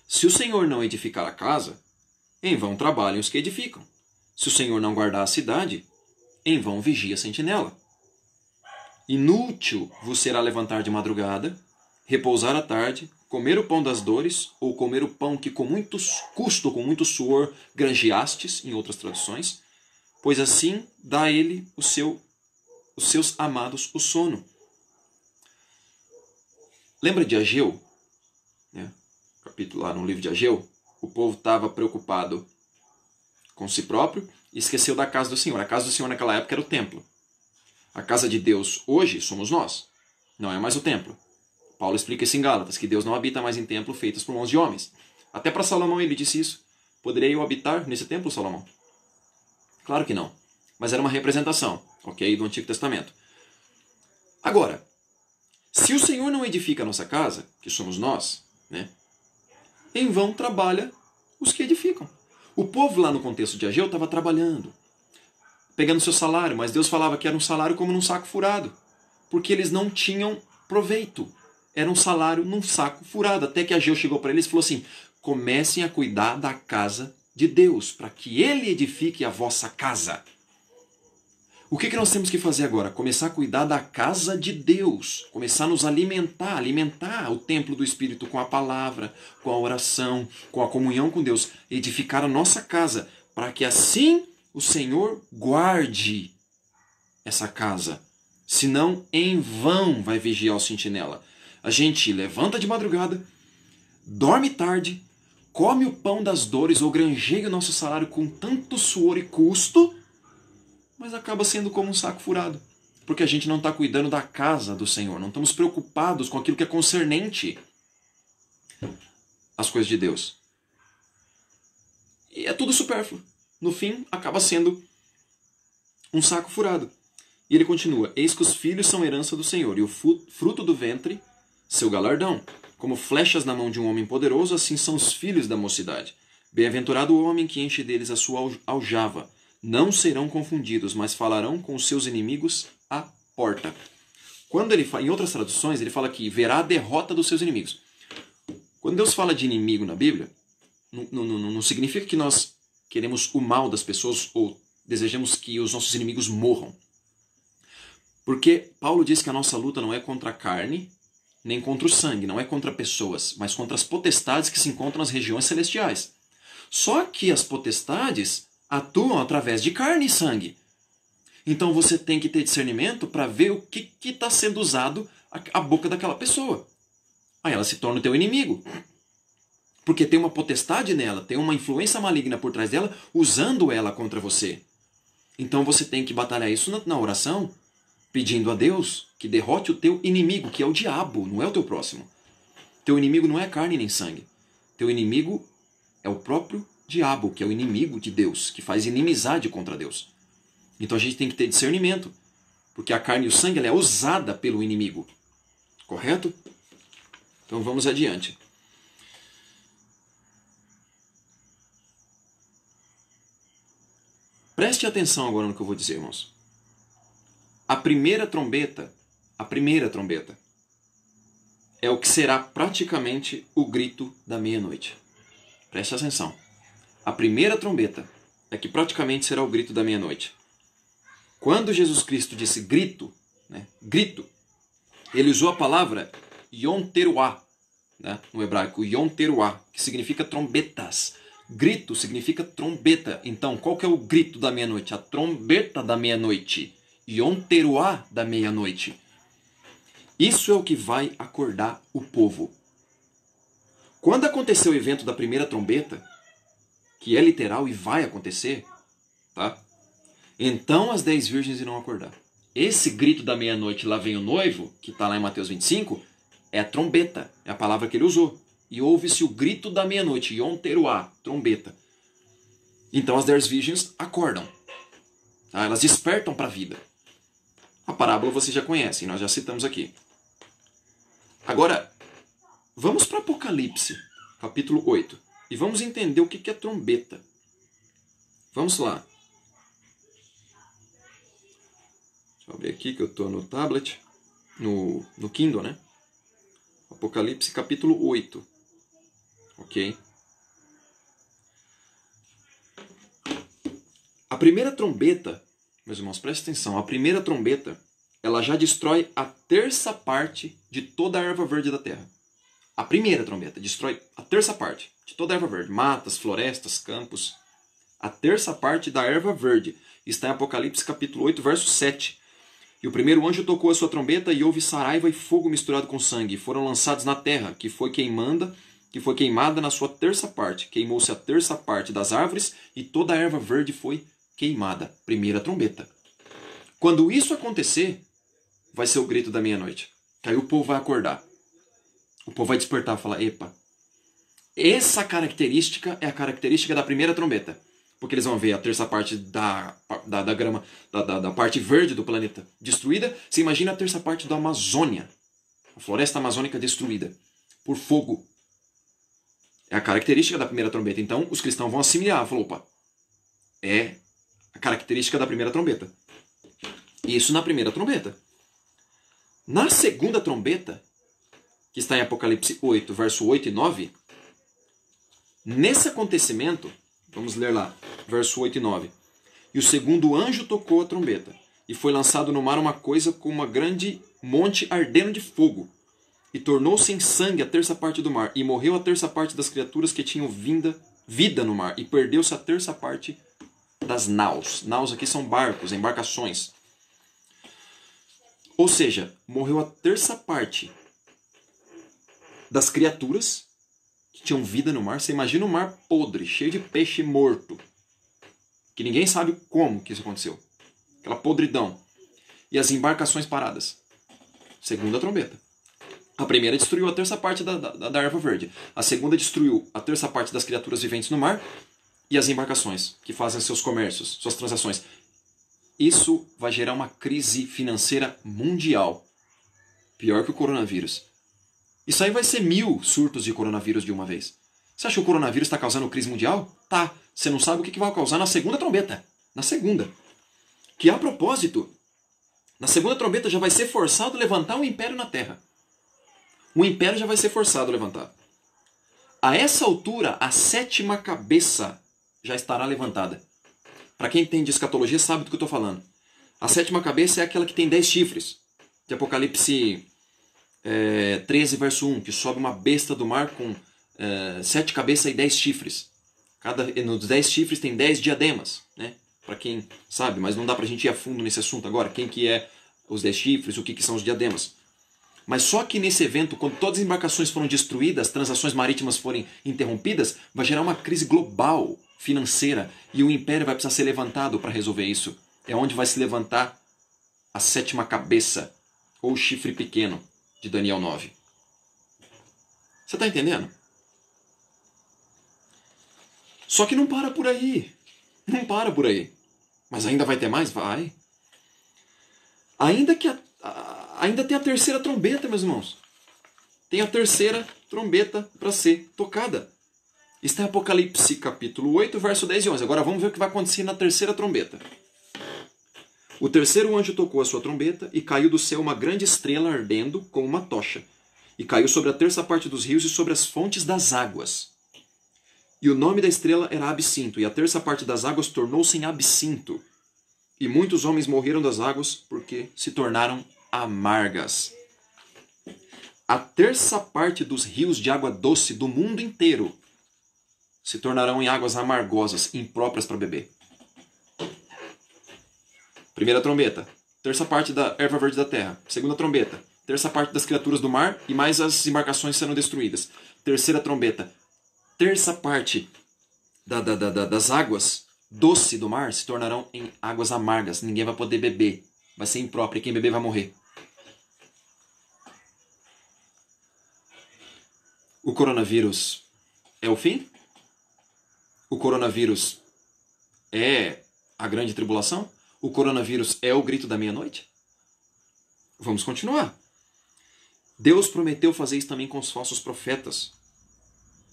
Se o Senhor não edificar a casa, em vão trabalham os que edificam. Se o Senhor não guardar a cidade, em vão vigia a sentinela. Inútil vos será levantar de madrugada, repousar à tarde, comer o pão das dores, ou comer o pão que com muito custo, com muito suor, granjeastes, em outras traduções, pois assim dá ele os seus amados o sono. Lembra de Ageu? Né? Capítulo lá no livro de Ageu, o povo estava preocupado com si próprio e esqueceu da casa do Senhor. A casa do Senhor naquela época era o templo. A casa de Deus hoje somos nós, não é mais o templo. Paulo explica isso em Gálatas, que Deus não habita mais em templo feitos por mãos de homens. Até para Salomão ele disse isso. Poderia eu habitar nesse templo, Salomão? Claro que não. Mas era uma representação, ok, do Antigo Testamento. Agora, se o Senhor não edifica a nossa casa, que somos nós, né, em vão trabalha os que edificam. O povo lá no contexto de Ageu estava trabalhando, pegando seu salário, mas Deus falava que era um salário como num saco furado, porque eles não tinham proveito. Era um salário num saco furado. Até que Ageu chegou para eles e falou assim: comecem a cuidar da casa de Deus, para que Ele edifique a vossa casa. O que nós temos que fazer agora? Começar a cuidar da casa de Deus. Começar a nos alimentar o templo do Espírito com a palavra, com a oração, com a comunhão com Deus. Edificar a nossa casa, para que assim o Senhor guarde essa casa. Senão, em vão vai vigiar o sentinela. A gente levanta de madrugada, dorme tarde, come o pão das dores ou granjeia o nosso salário com tanto suor e custo, mas acaba sendo como um saco furado. Porque a gente não está cuidando da casa do Senhor, não estamos preocupados com aquilo que é concernente às coisas de Deus. E é tudo supérfluo. No fim, acaba sendo um saco furado. E ele continua: eis que os filhos são herança do Senhor, e o fruto do ventre, seu galardão. Como flechas na mão de um homem poderoso, assim são os filhos da mocidade. Bem-aventurado o homem que enche deles a sua aljava. Não serão confundidos, mas falarão com os seus inimigos à porta. Quando ele fala, em outras traduções, ele fala que verá a derrota dos seus inimigos. Quando Deus fala de inimigo na Bíblia, não significa que nós queremos o mal das pessoas ou desejamos que os nossos inimigos morram. Porque Paulo diz que a nossa luta não é contra a carne, nem contra o sangue, não é contra pessoas, mas contra as potestades que se encontram nas regiões celestiais. Só que as potestades atuam através de carne e sangue. Então você tem que ter discernimento para ver o que está sendo usado a boca daquela pessoa. Aí ela se torna o teu inimigo. Porque tem uma potestade nela, tem uma influência maligna por trás dela, usando ela contra você. Então você tem que batalhar isso na oração, pedindo a Deus que derrote o teu inimigo, que é o diabo, não é o teu próximo. Teu inimigo não é carne nem sangue. Teu inimigo é o próprio diabo, que é o inimigo de Deus, que faz inimizade contra Deus. Então a gente tem que ter discernimento, porque a carne e o sangue ela é usada pelo inimigo. Correto? Então vamos adiante. Preste atenção agora no que eu vou dizer, irmãos. A primeira trombeta é o que será praticamente o grito da meia-noite. Preste atenção. A primeira trombeta é que praticamente será o grito da meia-noite. Quando Jesus Cristo disse grito, né, grito, ele usou a palavra Yom Teruah, né, no hebraico, Yom Teruah, que significa trombetas. Grito significa trombeta. Então, qual que é o grito da meia-noite? A trombeta da meia-noite. Yom Teruah da meia-noite. Isso é o que vai acordar o povo. Quando acontecer o evento da primeira trombeta, que é literal e vai acontecer, tá? Então as 10 virgens irão acordar. Esse grito da meia-noite, lá vem o noivo, que está lá em Mateus 25, é a trombeta, é a palavra que ele usou. E ouve-se o grito da meia-noite, Yom Teruah, trombeta. Então as 10 virgens acordam. Tá? Elas despertam para a vida. A parábola vocês já conhecem, nós já citamos aqui. Agora, vamos para Apocalipse, capítulo 8. E vamos entender o que é trombeta. Vamos lá. Deixa eu abrir aqui que eu estou no tablet, no Kindle, né? Apocalipse, capítulo 8. Ok? A primeira trombeta, meus irmãos, prestem atenção. A primeira trombeta, ela já destrói a terça parte de toda a erva verde da terra. A primeira trombeta destrói a terça parte de toda a erva verde. Matas, florestas, campos. A terça parte da erva verde está em Apocalipse capítulo 8, verso 7. E o primeiro anjo tocou a sua trombeta e houve saraiva e fogo misturado com sangue. E foram lançados na terra, que foi queimada na sua terça parte. Queimou-se a terça parte das árvores e toda a erva verde foi queimada. Primeira trombeta. Quando isso acontecer, vai ser o grito da meia-noite. Que aí o povo vai acordar. O povo vai despertar e falar, epa, essa característica é a característica da primeira trombeta. Porque eles vão ver a terça parte da grama, da parte verde do planeta destruída. Você imagina a terça parte da Amazônia. A floresta amazônica destruída por fogo. É a característica da primeira trombeta. Então os cristãos vão assimilar. Falou, opa, é a característica da primeira trombeta. Isso na primeira trombeta. Na segunda trombeta, que está em Apocalipse 8, verso 8 e 9, nesse acontecimento, vamos ler lá, verso 8 e 9. E o segundo anjo tocou a trombeta, e foi lançado no mar uma coisa como uma grande monte ardendo de fogo, e tornou-se em sangue a terça parte do mar, e morreu a terça parte das criaturas que tinham vida no mar, e perdeu-se a terça parte das naus. Naus aqui são barcos, embarcações. Ou seja, morreu a terça parte das criaturas que tinham vida no mar. Você imagina um mar podre, cheio de peixe morto. Que ninguém sabe como que isso aconteceu. Aquela podridão. E as embarcações paradas. Segunda trombeta. A primeira destruiu a terça parte da erva verde. A segunda destruiu a terça parte das criaturas viventes no mar e as embarcações que fazem seus comércios, suas transações. Isso vai gerar uma crise financeira mundial. Pior que o coronavírus. Isso aí vai ser 1000 surtos de coronavírus de uma vez. Você acha que o coronavírus está causando crise mundial? Tá. Você não sabe o que vai causar na segunda trombeta. Na segunda. Que, a propósito, Na segunda trombeta já vai ser forçado a levantar um império na terra. O império já vai ser forçado a levantar. A essa altura, a sétima cabeça já estará levantada. Para quem entende escatologia sabe do que eu estou falando. A sétima cabeça é aquela que tem 10 chifres. De Apocalipse 13, verso 1, que sobe uma besta do mar com 7 cabeças e 10 chifres. Nos 10 chifres tem 10 diademas, né? Para quem sabe, mas não dá para a gente ir a fundo nesse assunto agora. Quem que é os 10 chifres, o que são os diademas. Mas só que nesse evento, quando todas as embarcações foram destruídas, as transações marítimas forem interrompidas, vai gerar uma crise global financeira e o império vai precisar ser levantado para resolver isso. É onde vai se levantar a sétima cabeça, ou chifre pequeno, de Daniel 9. Você está entendendo? Só que não para por aí. Não para por aí. Mas ainda vai ter mais? Vai. Ainda tem a terceira trombeta, meus irmãos. Tem a terceira trombeta para ser tocada. Está em Apocalipse capítulo 8, verso 10 e 11. Agora vamos ver o que vai acontecer na terceira trombeta. O terceiro anjo tocou a sua trombeta e caiu do céu uma grande estrela ardendo como uma tocha. E caiu sobre a terça parte dos rios e sobre as fontes das águas. E o nome da estrela era Absinto, e a terça parte das águas tornou-se em absinto. E muitos homens morreram das águas porque se tornaram amargas. A terça parte dos rios de água doce do mundo inteiro se tornarão em águas amargosas, impróprias para beber. Primeira trombeta, terça parte da erva verde da terra. Segunda trombeta, terça parte das criaturas do mar e mais as embarcações serão destruídas. Terceira trombeta, terça parte das águas doce do mar se tornarão em águas amargas. Ninguém vai poder beber. Vai ser impróprio e quem beber vai morrer. O coronavírus é o fim? O coronavírus é a grande tribulação? O coronavírus é o grito da meia-noite? Vamos continuar. Deus prometeu fazer isso também com os falsos profetas.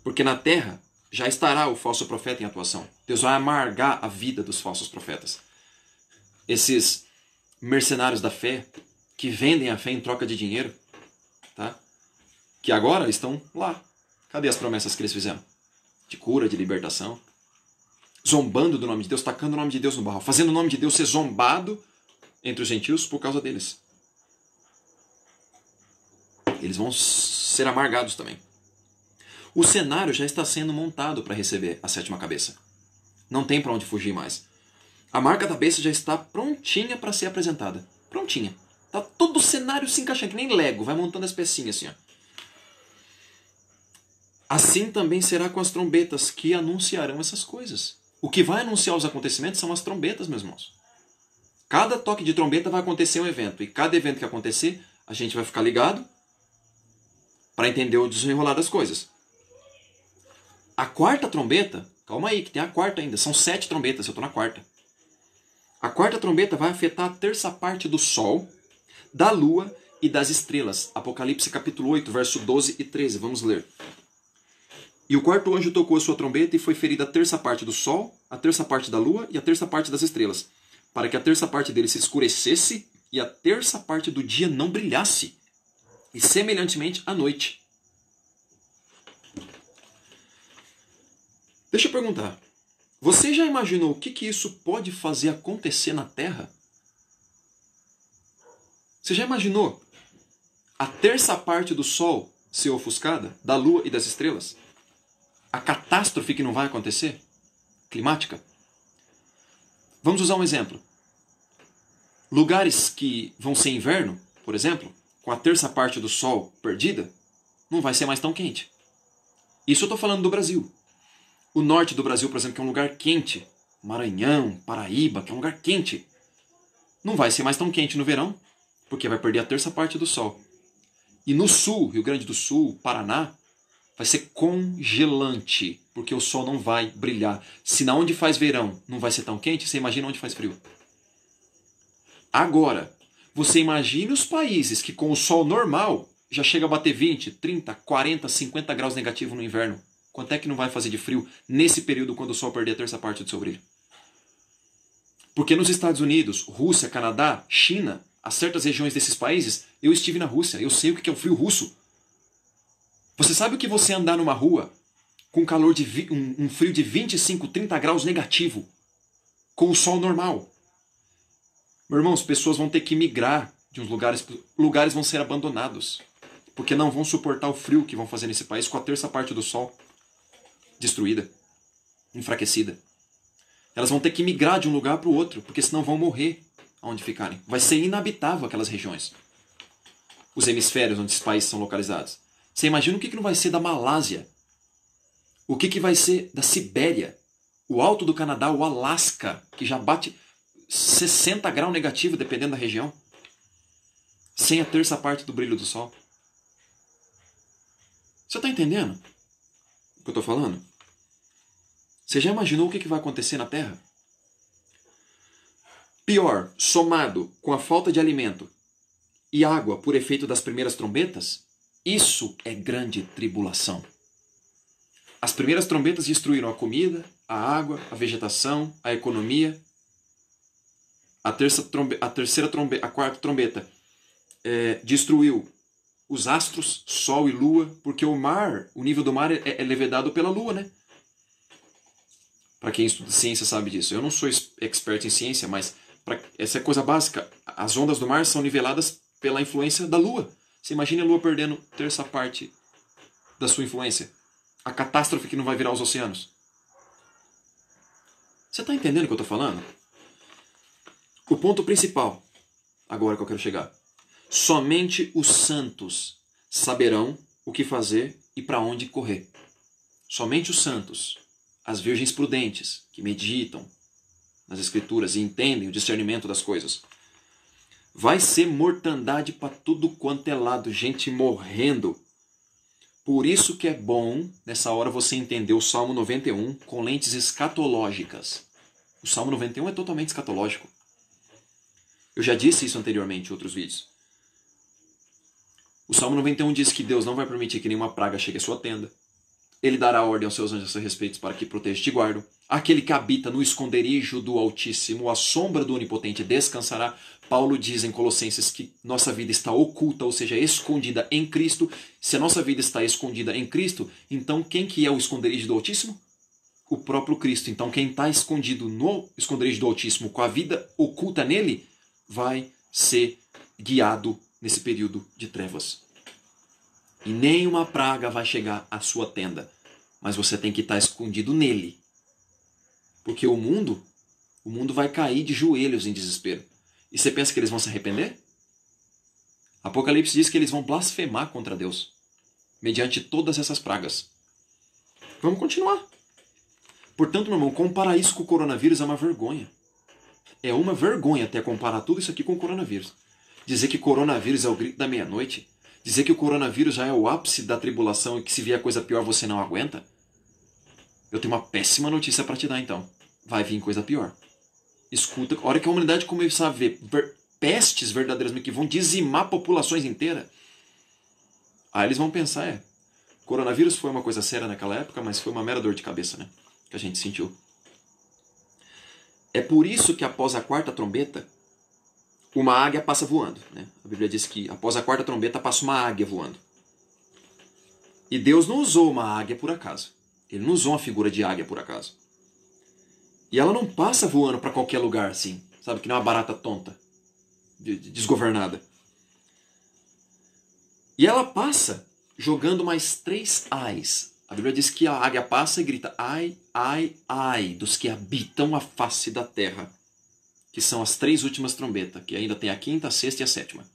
Porque na terra já estará o falso profeta em atuação. Deus vai amargar a vida dos falsos profetas. Esses mercenários da fé, que vendem a fé em troca de dinheiro, tá? Que agora estão lá. Cadê as promessas que eles fizeram? De cura, de libertação. Zombando do nome de Deus, tacando o nome de Deus no barro. Fazendo o nome de Deus ser zombado entre os gentios por causa deles. Eles vão ser amargados também. O cenário já está sendo montado para receber a sétima cabeça. Não tem para onde fugir mais. A marca da besta já está prontinha para ser apresentada. Prontinha. Tá todo o cenário se encaixando, que nem Lego. Vai montando as pecinhas assim, ó. Assim também será com as trombetas que anunciarão essas coisas. O que vai anunciar os acontecimentos são as trombetas, meus irmãos. Cada toque de trombeta vai acontecer um evento. E cada evento que acontecer, a gente vai ficar ligado para entender o desenrolar das coisas. A quarta trombeta, calma aí, que tem a quarta ainda. São 7 trombetas, eu estou na quarta. A quarta trombeta vai afetar a terça parte do sol, da lua e das estrelas. Apocalipse capítulo 8, verso 12 e 13. Vamos ler. E o quarto anjo tocou a sua trombeta e foi ferida a terça parte do sol, a terça parte da lua e a terça parte das estrelas, para que a terça parte dele se escurecesse e a terça parte do dia não brilhasse, e semelhantemente a noite. Deixa eu perguntar, você já imaginou o que isso pode fazer acontecer na Terra? Você já imaginou a terça parte do sol ser ofuscada, da lua e das estrelas? A catástrofe que não vai acontecer? Climática? Vamos usar um exemplo. Lugares que vão ser inverno, por exemplo, com a terça parte do sol perdida, não vai ser mais tão quente. Isso eu estou falando do Brasil. O norte do Brasil, por exemplo, que é um lugar quente, Maranhão, Paraíba, que é um lugar quente, não vai ser mais tão quente no verão, porque vai perder a terça parte do sol. E no sul, Rio Grande do Sul, Paraná, vai ser congelante, porque o sol não vai brilhar. Se na onde faz verão não vai ser tão quente, você imagina onde faz frio. Agora, você imagine os países que com o sol normal já chega a bater 20, 30, 40, 50 graus negativo no inverno. Quanto é que não vai fazer de frio nesse período quando o sol perder a terça parte do seu brilho? Porque nos Estados Unidos, Rússia, Canadá, China, a certas regiões desses países, eu estive na Rússia, eu sei o que é o frio russo. Você sabe o que você andar numa rua com calor de um frio de 25, 30 graus negativo, com o sol normal? Meu irmão, as pessoas vão ter que migrar de uns lugares vão ser abandonados, porque não vão suportar o frio que vão fazer nesse país com a terça parte do sol destruída, enfraquecida. Elas vão ter que migrar de um lugar para o outro, porque senão vão morrer onde ficarem. Vai ser inabitável aquelas regiões. Os hemisférios onde esses países são localizados. Você imagina o que não vai ser da Malásia? O que vai ser da Sibéria? O alto do Canadá, o Alasca, que já bate 60 graus negativo, dependendo da região. Sem a terça parte do brilho do sol. Você está entendendo o que eu estou falando? Você já imaginou o que vai acontecer na Terra? Pior, somado com a falta de alimento e água por efeito das primeiras trombetas, isso é grande tribulação. As primeiras trombetas destruíram a comida, a água, a vegetação, a economia. A quarta trombeta destruiu os astros, sol e lua, porque o nível do mar é levedado pela lua, né? Para quem estuda ciência sabe disso. Eu não sou expert em ciência, mas essa é coisa básica. As ondas do mar são niveladas pela influência da lua. Você imagina a lua perdendo terça parte da sua influência. A catástrofe que não vai virar os oceanos. Você está entendendo o que eu estou falando? O ponto principal, agora que eu quero chegar. Somente os santos saberão o que fazer e para onde correr. Somente os santos, as virgens prudentes, que meditam nas escrituras e entendem o discernimento das coisas. Vai ser mortandade para tudo quanto é lado, gente morrendo. Por isso que é bom, nessa hora, você entender o Salmo 91 com lentes escatológicas. O Salmo 91 é totalmente escatológico. Eu já disse isso anteriormente em outros vídeos. O Salmo 91 diz que Deus não vai permitir que nenhuma praga chegue à sua tenda. Ele dará ordem aos seus anjos a seu respeito para que protejam e te guardam. Aquele que habita no esconderijo do Altíssimo, à sombra do Onipotente, descansará. Paulo diz em Colossenses que nossa vida está oculta, ou seja, escondida em Cristo. Se a nossa vida está escondida em Cristo, então quem que é o esconderijo do Altíssimo? O próprio Cristo. Então quem está escondido no esconderijo do Altíssimo, com a vida oculta nele, vai ser guiado nesse período de trevas. E nenhuma praga vai chegar à sua tenda. Mas você tem que estar escondido nele. Porque o mundo vai cair de joelhos em desespero. E você pensa que eles vão se arrepender? Apocalipse diz que eles vão blasfemar contra Deus. Mediante todas essas pragas. Vamos continuar. Portanto, meu irmão, comparar isso com o coronavírus é uma vergonha. É uma vergonha até comparar tudo isso aqui com o coronavírus. Dizer que coronavírus é o grito da meia-noite. Dizer que o coronavírus já é o ápice da tribulação e que se vier coisa pior você não aguenta. Eu tenho uma péssima notícia para te dar então. Vai vir coisa pior. Escuta, a hora que a humanidade começar a ver pestes verdadeiramente que vão dizimar populações inteiras, aí eles vão pensar, coronavírus foi uma coisa séria naquela época, mas foi uma mera dor de cabeça, né? Que a gente sentiu. É por isso que após a quarta trombeta, uma águia passa voando, né? A Bíblia diz que após a quarta trombeta passa uma águia voando. E Deus não usou uma águia por acaso. Ele não usou uma figura de águia por acaso. E ela não passa voando para qualquer lugar assim, sabe? Que nem uma barata tonta, desgovernada. E ela passa jogando mais 3 ais. A Bíblia diz que a águia passa e grita ai, ai, ai dos que habitam a face da terra. Que são as 3 últimas trombetas, que ainda tem a quinta, a sexta e a sétima.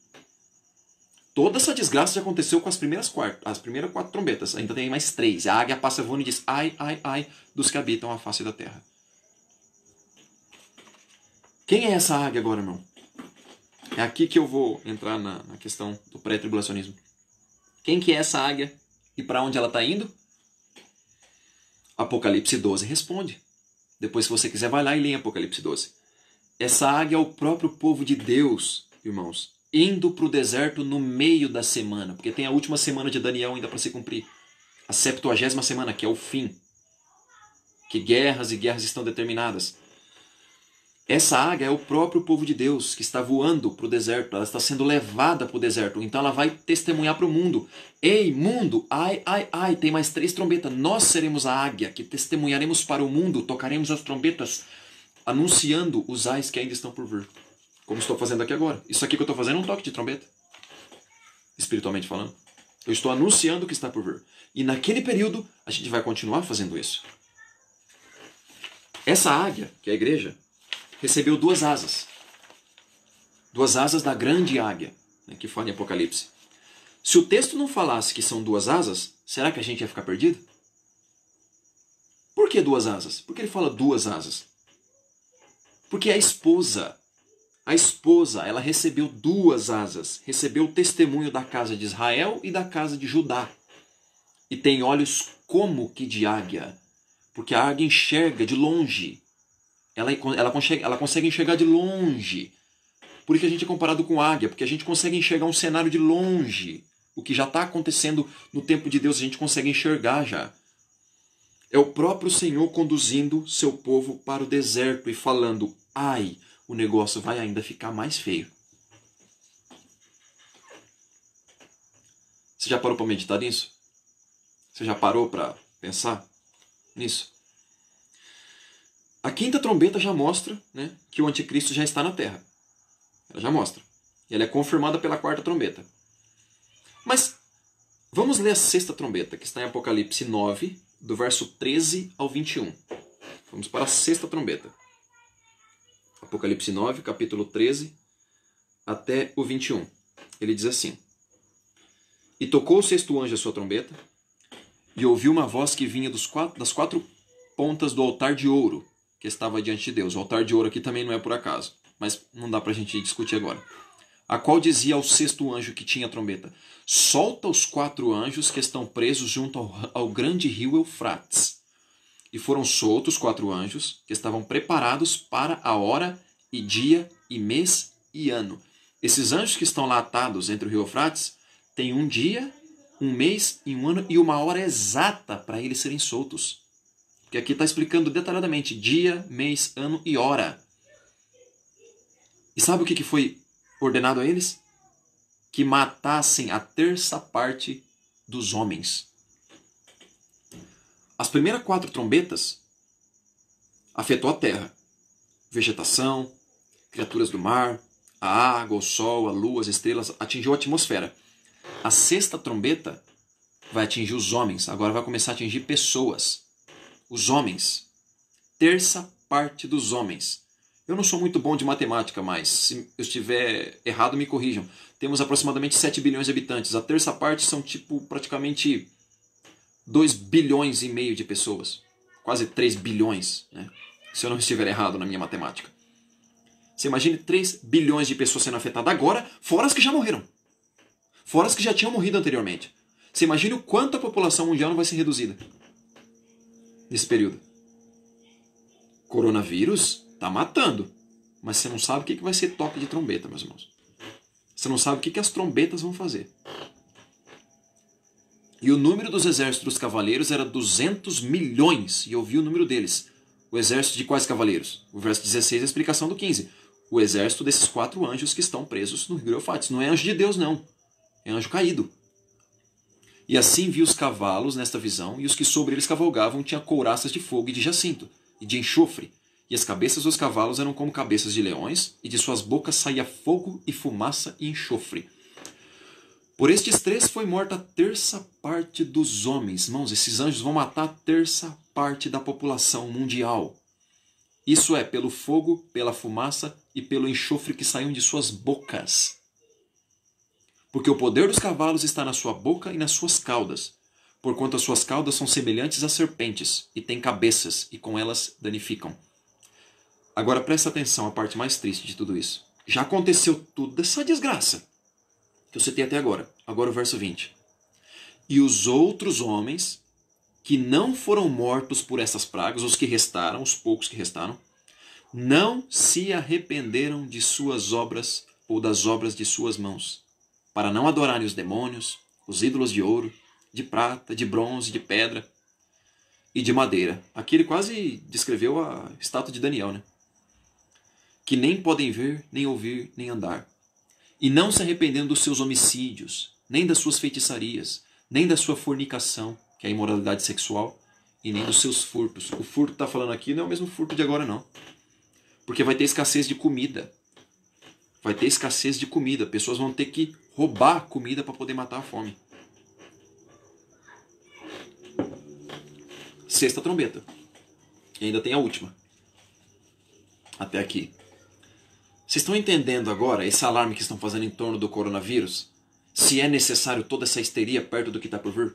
Toda essa desgraça já aconteceu com as primeiras 4 trombetas. Ainda tem mais 3. A águia passa voando e diz ai, ai, ai dos que habitam a face da terra. Quem é essa águia agora, irmão? É aqui que eu vou entrar na questão do pré-tribulacionismo. Quem que é essa águia e para onde ela está indo? Apocalipse 12 responde. Depois, se você quiser, vai lá e leia Apocalipse 12. Essa águia é o próprio povo de Deus, irmãos, indo para o deserto no meio da semana, porque tem a última semana de Daniel ainda para se cumprir. A 70ª semana, que é o fim. Que guerras e guerras estão determinadas. Essa águia é o próprio povo de Deus que está voando para o deserto, ela está sendo levada para o deserto, então ela vai testemunhar para o mundo. Ei, mundo, ai, ai, ai, tem mais 3 trombetas, nós seremos a águia que testemunharemos para o mundo, tocaremos as trombetas, anunciando os ais que ainda estão por vir. Como estou fazendo aqui agora. Isso aqui que eu estou fazendo é um toque de trombeta, espiritualmente falando. Eu estou anunciando o que está por vir. E naquele período, a gente vai continuar fazendo isso. Essa águia, que é a igreja, recebeu 2 asas. 2 asas da grande águia, né, que fala em Apocalipse. Se o texto não falasse que são 2 asas, será que a gente ia ficar perdido? Por que 2 asas? Por que ele fala 2 asas? Porque a esposa, ela recebeu 2 asas. Recebeu o testemunho da casa de Israel e da casa de Judá. E tem olhos como que de águia. Porque a águia enxerga de longe. Ela consegue enxergar de longe. Por isso que a gente é comparado com águia, porque a gente consegue enxergar um cenário de longe. O que já está acontecendo no tempo de Deus, a gente consegue enxergar já. É o próprio Senhor conduzindo seu povo para o deserto e falando, ai, o negócio vai ainda ficar mais feio. Você já parou para meditar nisso? Você já parou para pensar nisso? A 5ª trombeta já mostra, né, que o anticristo já está na terra. Ela já mostra. E ela é confirmada pela 4ª trombeta. Mas vamos ler a 6ª trombeta, que está em Apocalipse 9, do verso 13 ao 21. Vamos para a 6ª trombeta. Apocalipse 9, capítulo 13 até o 21. Ele diz assim: E tocou o 6º anjo a sua trombeta, e ouviu uma voz que vinha das 4 pontas do altar de ouro que estava diante de Deus. O altar de ouro aqui também não é por acaso, mas não dá para a gente discutir agora. A qual dizia ao 6º anjo que tinha a trombeta: Solta os 4 anjos que estão presos junto ao grande rio Eufrates. E foram soltos 4 anjos que estavam preparados para a hora e dia e mês e ano. Esses anjos que estão lá atados entre o rio Eufrates têm um dia, um mês e um ano e uma hora exata para eles serem soltos. Porque aqui está explicando detalhadamente dia, mês, ano e hora. E sabe o que foi ordenado a eles? Que matassem a 1/3 parte dos homens. As primeiras 4 trombetas afetou a terra. Vegetação, criaturas do mar, a água, o sol, a lua, as estrelas, atingiu a atmosfera. A 6ª trombeta vai atingir os homens. Agora vai começar a atingir pessoas. Os homens. 1/3 parte dos homens. Eu não sou muito bom de matemática, mas se eu estiver errado, me corrijam. Temos aproximadamente 7 bilhões de habitantes. A 1/3 parte são praticamente 2 bilhões e meio de pessoas. Quase 3 bilhões, né? Se eu não estiver errado na minha matemática. Você imagine 3 bilhões de pessoas sendo afetadas agora, fora as que já morreram. Fora as que já tinham morrido anteriormente. Você imagine o quanto a população mundial não vai ser reduzida nesse período. Coronavírus está matando. Mas você não sabe o que vai ser toque de trombeta, meus irmãos. Você não sabe o que as trombetas vão fazer. E o número dos exércitos dos cavaleiros era 200 milhões. E eu vi o número deles. O exército de quais cavaleiros? O verso 16 é a explicação do 15. O exército desses 4 anjos que estão presos no rio Eufrates. Não é anjo de Deus, não. É anjo caído. E assim vi os cavalos nesta visão, e os que sobre eles cavalgavam tinham couraças de fogo e de jacinto, e de enxofre. E as cabeças dos cavalos eram como cabeças de leões, e de suas bocas saía fogo e fumaça e enxofre. Por estes 3 foi morta a 1/3 parte dos homens. Irmãos, esses anjos vão matar a 1/3 parte da população mundial. Isso é, pelo fogo, pela fumaça e pelo enxofre que saíam de suas bocas. Porque o poder dos cavalos está na sua boca e nas suas caudas, porquanto as suas caudas são semelhantes a serpentes, e têm cabeças, e com elas danificam. Agora presta atenção à parte mais triste de tudo isso. Já aconteceu tudo essa desgraça que eu citei até agora. Agora o verso 20. E os outros homens que não foram mortos por essas pragas, os que restaram, os poucos que restaram, não se arrependeram de suas obras ou das obras de suas mãos, para não adorarem os demônios, os ídolos de ouro, de prata, de bronze, de pedra e de madeira. Aqui ele quase descreveu a estátua de Daniel, né? que nem podem ver, nem ouvir, nem andar, e não se arrependendo dos seus homicídios, nem das suas feitiçarias, nem da sua fornicação, que é a imoralidade sexual, e nem dos seus furtos. O furto que está falando aqui não é o mesmo furto de agora, não. Porque vai ter escassez de comida. Vai ter escassez de comida. Pessoas vão ter que roubar comida para poder matar a fome. Sexta trombeta. E ainda tem a última. Até aqui. Vocês estão entendendo agora esse alarme que estão fazendo em torno do coronavírus? Se é necessário toda essa histeria perto do que está por vir?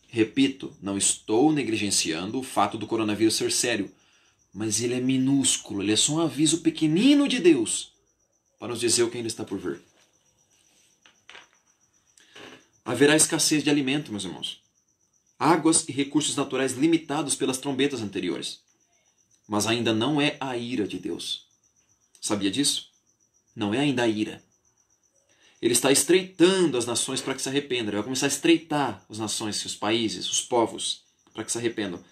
Repito, não estou negligenciando o fato do coronavírus ser sério, mas ele é minúsculo, ele é só um aviso pequenino de Deus para nos dizer o que ainda está por vir. Haverá escassez de alimento, meus irmãos. Águas e recursos naturais limitados pelas trombetas anteriores. Mas ainda não é a ira de Deus. Sabia disso? Não é ainda a ira. Ele está estreitando as nações para que se arrependam. Ele vai começar a estreitar as nações, os países, os povos, para que se arrependam.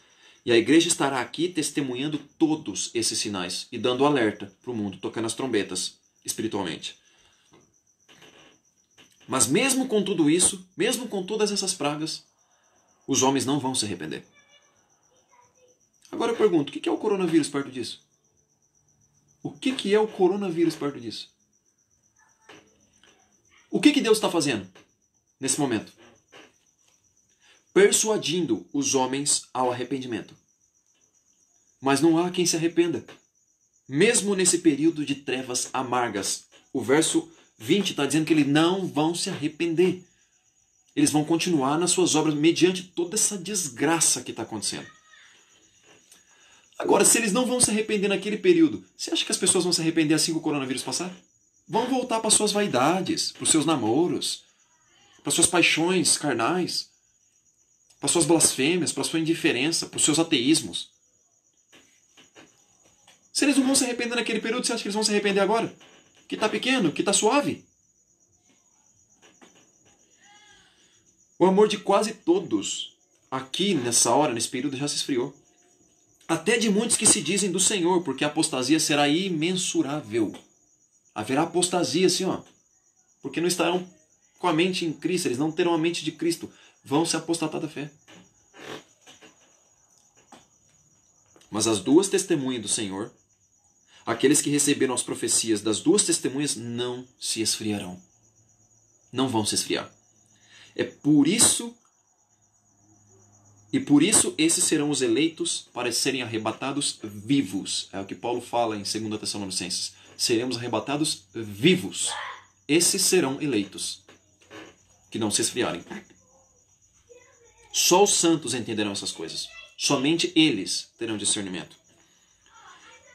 E a igreja estará aqui testemunhando todos esses sinais e dando alerta para o mundo, tocando as trombetas espiritualmente. Mas mesmo com tudo isso, mesmo com todas essas pragas, os homens não vão se arrepender. Agora eu pergunto, o que é o coronavírus perto disso? O que é o coronavírus perto disso? O que Deus está fazendo nesse momento? Persuadindo os homens ao arrependimento. Mas não há quem se arrependa. Mesmo nesse período de trevas amargas. O verso 20 está dizendo que eles não vão se arrepender. Eles vão continuar nas suas obras mediante toda essa desgraça que está acontecendo. Agora, se eles não vão se arrepender naquele período, você acha que as pessoas vão se arrepender assim que o coronavírus passar? Vão voltar para suas vaidades, para os seus namoros, para suas paixões carnais, para suas blasfêmias, para sua indiferença, para os seus ateísmos. Se eles não vão se arrepender naquele período, você acha que eles vão se arrepender agora? Que está pequeno, que está suave? O amor de quase todos aqui nessa hora, nesse período, já se esfriou. Até de muitos que se dizem do Senhor, porque a apostasia será imensurável. Haverá apostasia assim, ó, porque não estarão com a mente em Cristo, eles não terão a mente de Cristo, vão se apostatar da fé. Mas as duas testemunhas do Senhor, aqueles que receberam as profecias das duas testemunhas, não se esfriarão. Não vão se esfriar. É por isso, e por isso esses serão os eleitos para serem arrebatados vivos. É o que Paulo fala em 2 Tessalonicenses. Seremos arrebatados vivos. Esses serão eleitos, que não se esfriarem. Só os santos entenderão essas coisas. Somente eles terão discernimento.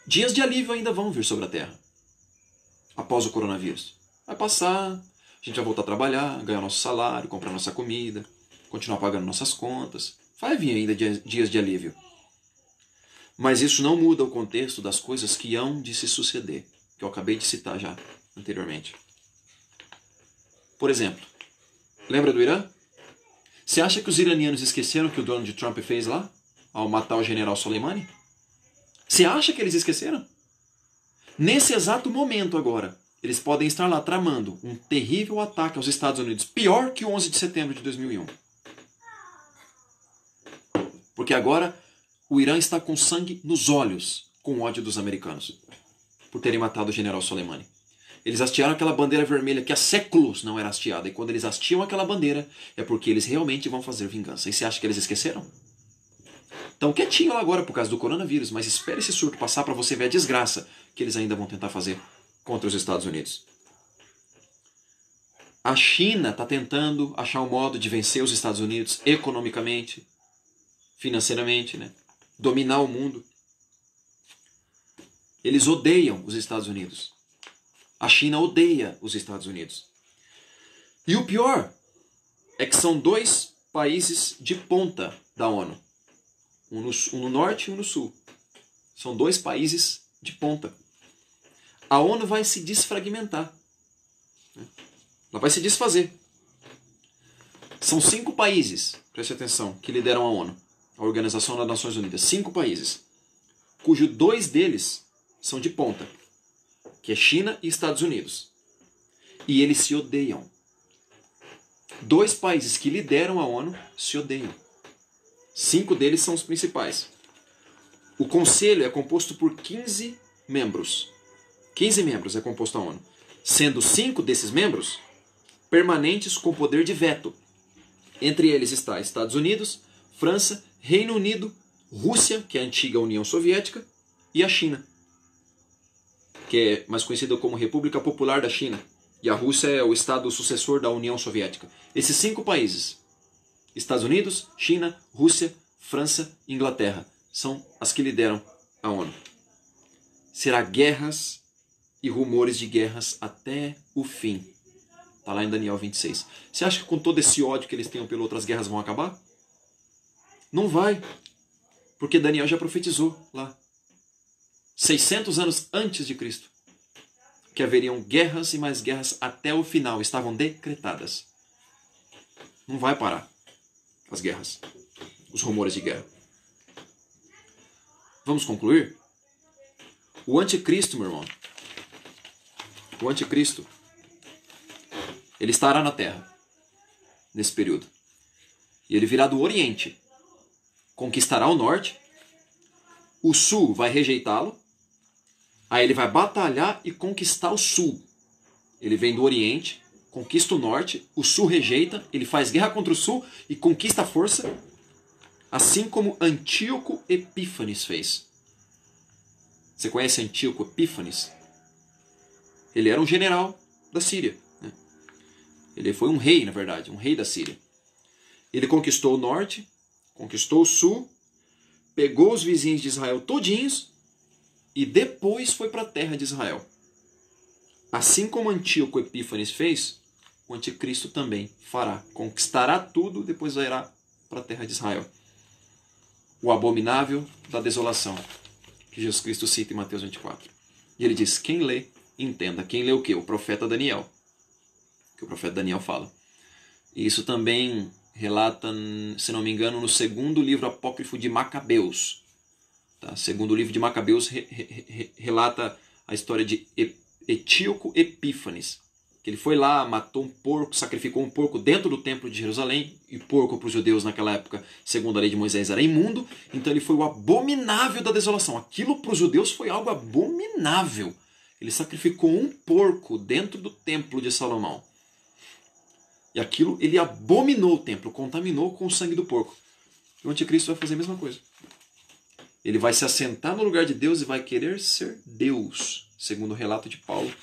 Dias de alívio ainda vão vir sobre a terra, após o coronavírus. Vai passar, a gente vai voltar a trabalhar, ganhar nosso salário, comprar nossa comida, continuar pagando nossas contas. Vai vir ainda dias de alívio. Mas isso não muda o contexto das coisas que hão de se suceder, que eu acabei de citar já anteriormente. Por exemplo, lembra do Irã? Você acha que os iranianos esqueceram o que o Donald Trump fez lá, ao matar o general Soleimani? Você acha que eles esqueceram? Nesse exato momento agora, eles podem estar lá tramando um terrível ataque aos Estados Unidos, pior que o 11 de setembro de 2001. Porque agora o Irã está com sangue nos olhos, com ódio dos americanos, por terem matado o general Soleimani. Eles hastearam aquela bandeira vermelha que há séculos não era hasteada. E quando eles hasteam aquela bandeira, é porque eles realmente vão fazer vingança. E você acha que eles esqueceram? Estão quietinho lá agora por causa do coronavírus, mas espere esse surto passar para você ver a desgraça que eles ainda vão tentar fazer contra os Estados Unidos. A China está tentando achar um modo de vencer os Estados Unidos economicamente, financeiramente, né? Dominar o mundo. Eles odeiam os Estados Unidos. A China odeia os Estados Unidos. E o pior é que são dois países de ponta da ONU. Um no norte e um no sul. São dois países de ponta. A ONU vai se desfragmentar. Ela vai se desfazer. São 5 países, preste atenção, que lideram a ONU, a Organização das Nações Unidas. 5 países, cujo 2 deles são de ponta. que é China e Estados Unidos. E eles se odeiam. 2 países que lideram a ONU se odeiam. 5 deles são os principais. O Conselho é composto por 15 membros. 15 membros é composto a ONU. Sendo 5 desses membros permanentes com poder de veto. Entre eles está Estados Unidos, França, Reino Unido, Rússia, que é a antiga União Soviética, e a China, que é mais conhecida como República Popular da China. E a Rússia é o estado sucessor da União Soviética. Esses 5 países, Estados Unidos, China, Rússia, França e Inglaterra, são as que lideram a ONU. Será guerras e rumores de guerras até o fim. Está lá em Daniel 26. Você acha que com todo esse ódio que eles tenham pelas outras guerras vão acabar? Não vai. Porque Daniel já profetizou lá. 600 anos antes de Cristo. Que haveriam guerras e mais guerras até o final. Estavam decretadas. Não vai parar as guerras. Os rumores de guerra. Vamos concluir? O anticristo, meu irmão. O anticristo. Ele estará na terra. Nesse período. E ele virá do Oriente. Conquistará o norte. O sul vai rejeitá-lo. Aí ele vai batalhar e conquistar o sul. Ele vem do Oriente, conquista o norte, o sul rejeita, ele faz guerra contra o sul e conquista a força, assim como Antíoco Epífanes fez. Você conhece Antíoco Epífanes? Ele era um general da Síria. Né? Ele foi um rei, na verdade, um rei da Síria. Ele conquistou o norte, conquistou o sul, pegou os vizinhos de Israel todinhos e depois foi para a terra de Israel. Assim como Antíoco Epífanes fez, o anticristo também fará. Conquistará tudo, depois irá para a terra de Israel. O abominável da desolação, que Jesus Cristo cita em Mateus 24. E ele diz, quem lê, entenda. Quem lê o quê? O profeta Daniel. Que o profeta Daniel fala. E isso também relata, se não me engano, no segundo livro apócrifo de Macabeus. Tá? Segundo livro de Macabeus relata a história de Antíoco Epífanes. Que ele foi lá, matou um porco, sacrificou um porco dentro do templo de Jerusalém. E porco para os judeus naquela época, segundo a lei de Moisés, era imundo. Então ele foi o abominável da desolação. Aquilo para os judeus foi algo abominável. Ele sacrificou um porco dentro do templo de Salomão. E aquilo, ele abominou o templo, contaminou com o sangue do porco. E o anticristo vai fazer a mesma coisa. Ele vai se assentar no lugar de Deus e vai querer ser Deus, segundo o relato de Paulo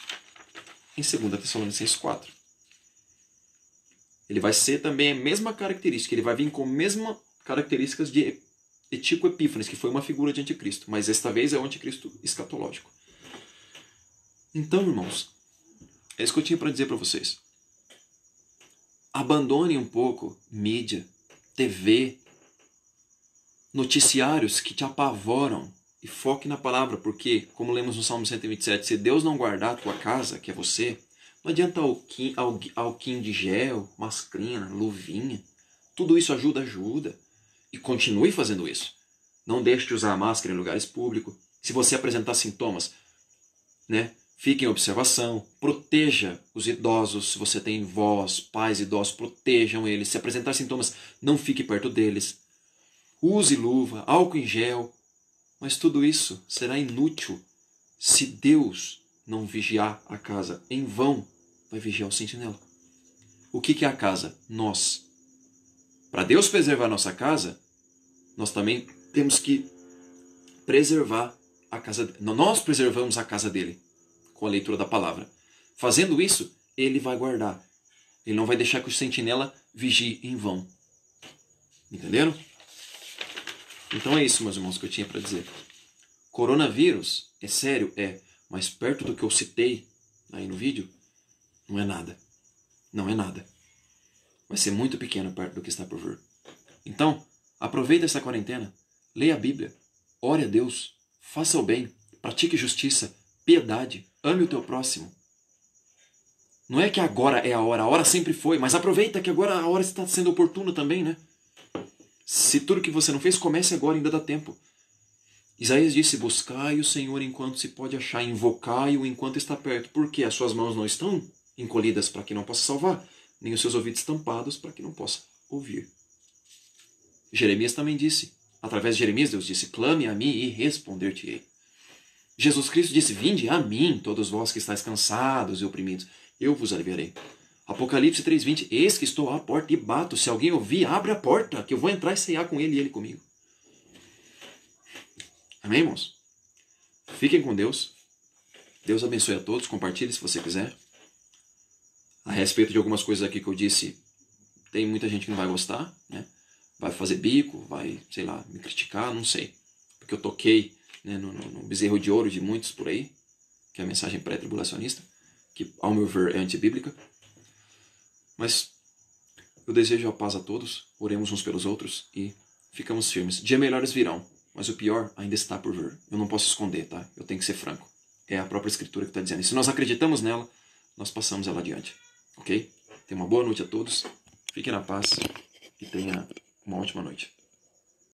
em 2 Tessalonicenses 4. Ele vai ser também a mesma característica, ele vai vir com as mesmas características de Antíoco Epífanes, que foi uma figura de anticristo, mas esta vez é o anticristo escatológico. Então, irmãos, é isso que eu tinha para dizer para vocês. Abandone um pouco mídia, TV, noticiários que te apavoram e foque na palavra, porque, como lemos no Salmo 127, se Deus não guardar a tua casa, que é você, não adianta alquim de gel, mascrina, luvinha, tudo isso ajuda. E continue fazendo isso. Não deixe de usar a máscara em lugares públicos. Se você apresentar sintomas, fique em observação, proteja os idosos, se você tem vós, pais idosos, protejam eles. Se apresentar sintomas, não fique perto deles. Use luva, álcool em gel, mas tudo isso será inútil se Deus não vigiar a casa. Em vão vai vigiar o sentinela. O que é a casa? Nós. Para Deus preservar a nossa casa, nós também temos que preservar a casa dele. Nós preservamos a casa dele com a leitura da palavra. Fazendo isso, ele vai guardar. Ele não vai deixar que o sentinela vigie em vão. Entenderam? Então é isso, meus irmãos, que eu tinha para dizer. Coronavírus, é sério? É. Mas perto do que eu citei aí no vídeo, não é nada. Não é nada. Vai ser muito pequeno perto do que está por vir. Então, aproveita essa quarentena. Leia a Bíblia. Ore a Deus. Faça o bem. Pratique justiça. Piedade. Ame o teu próximo. Não é que agora é a hora sempre foi, mas aproveita que agora a hora está sendo oportuna também, né? Se tudo que você não fez, comece agora, ainda dá tempo. Isaías disse, buscai o Senhor enquanto se pode achar, invocai-o enquanto está perto, porque as suas mãos não estão encolhidas para que não possa salvar, nem os seus ouvidos tampados para que não possa ouvir. Jeremias também disse, através de Jeremias Deus disse, clame a mim e responder-te-ei. Jesus Cristo disse, vinde a mim, todos vós que estáis cansados e oprimidos, eu vos aliviarei. Apocalipse 3:20, eis que estou à porta e bato, se alguém ouvir, abre a porta, que eu vou entrar e ceiar com ele e ele comigo. Amém, irmãos? Fiquem com Deus. Deus abençoe a todos. Compartilhe se você quiser. A respeito de algumas coisas aqui que eu disse, tem muita gente que não vai gostar, né? Vai fazer bico, vai, sei lá, me criticar, não sei. Porque eu toquei, né, no bezerro de ouro de muitos por aí, que é a mensagem pré-tribulacionista, que, ao meu ver, é antibíblica. Mas eu desejo a paz a todos, oremos uns pelos outros e ficamos firmes. Dias melhores virão. Mas o pior ainda está por vir. Eu não posso esconder, tá? Eu tenho que ser franco. É a própria Escritura que está dizendo. E se nós acreditamos nela, nós passamos ela adiante. Ok? Tenha uma boa noite a todos. Fiquem na paz e tenha uma ótima noite.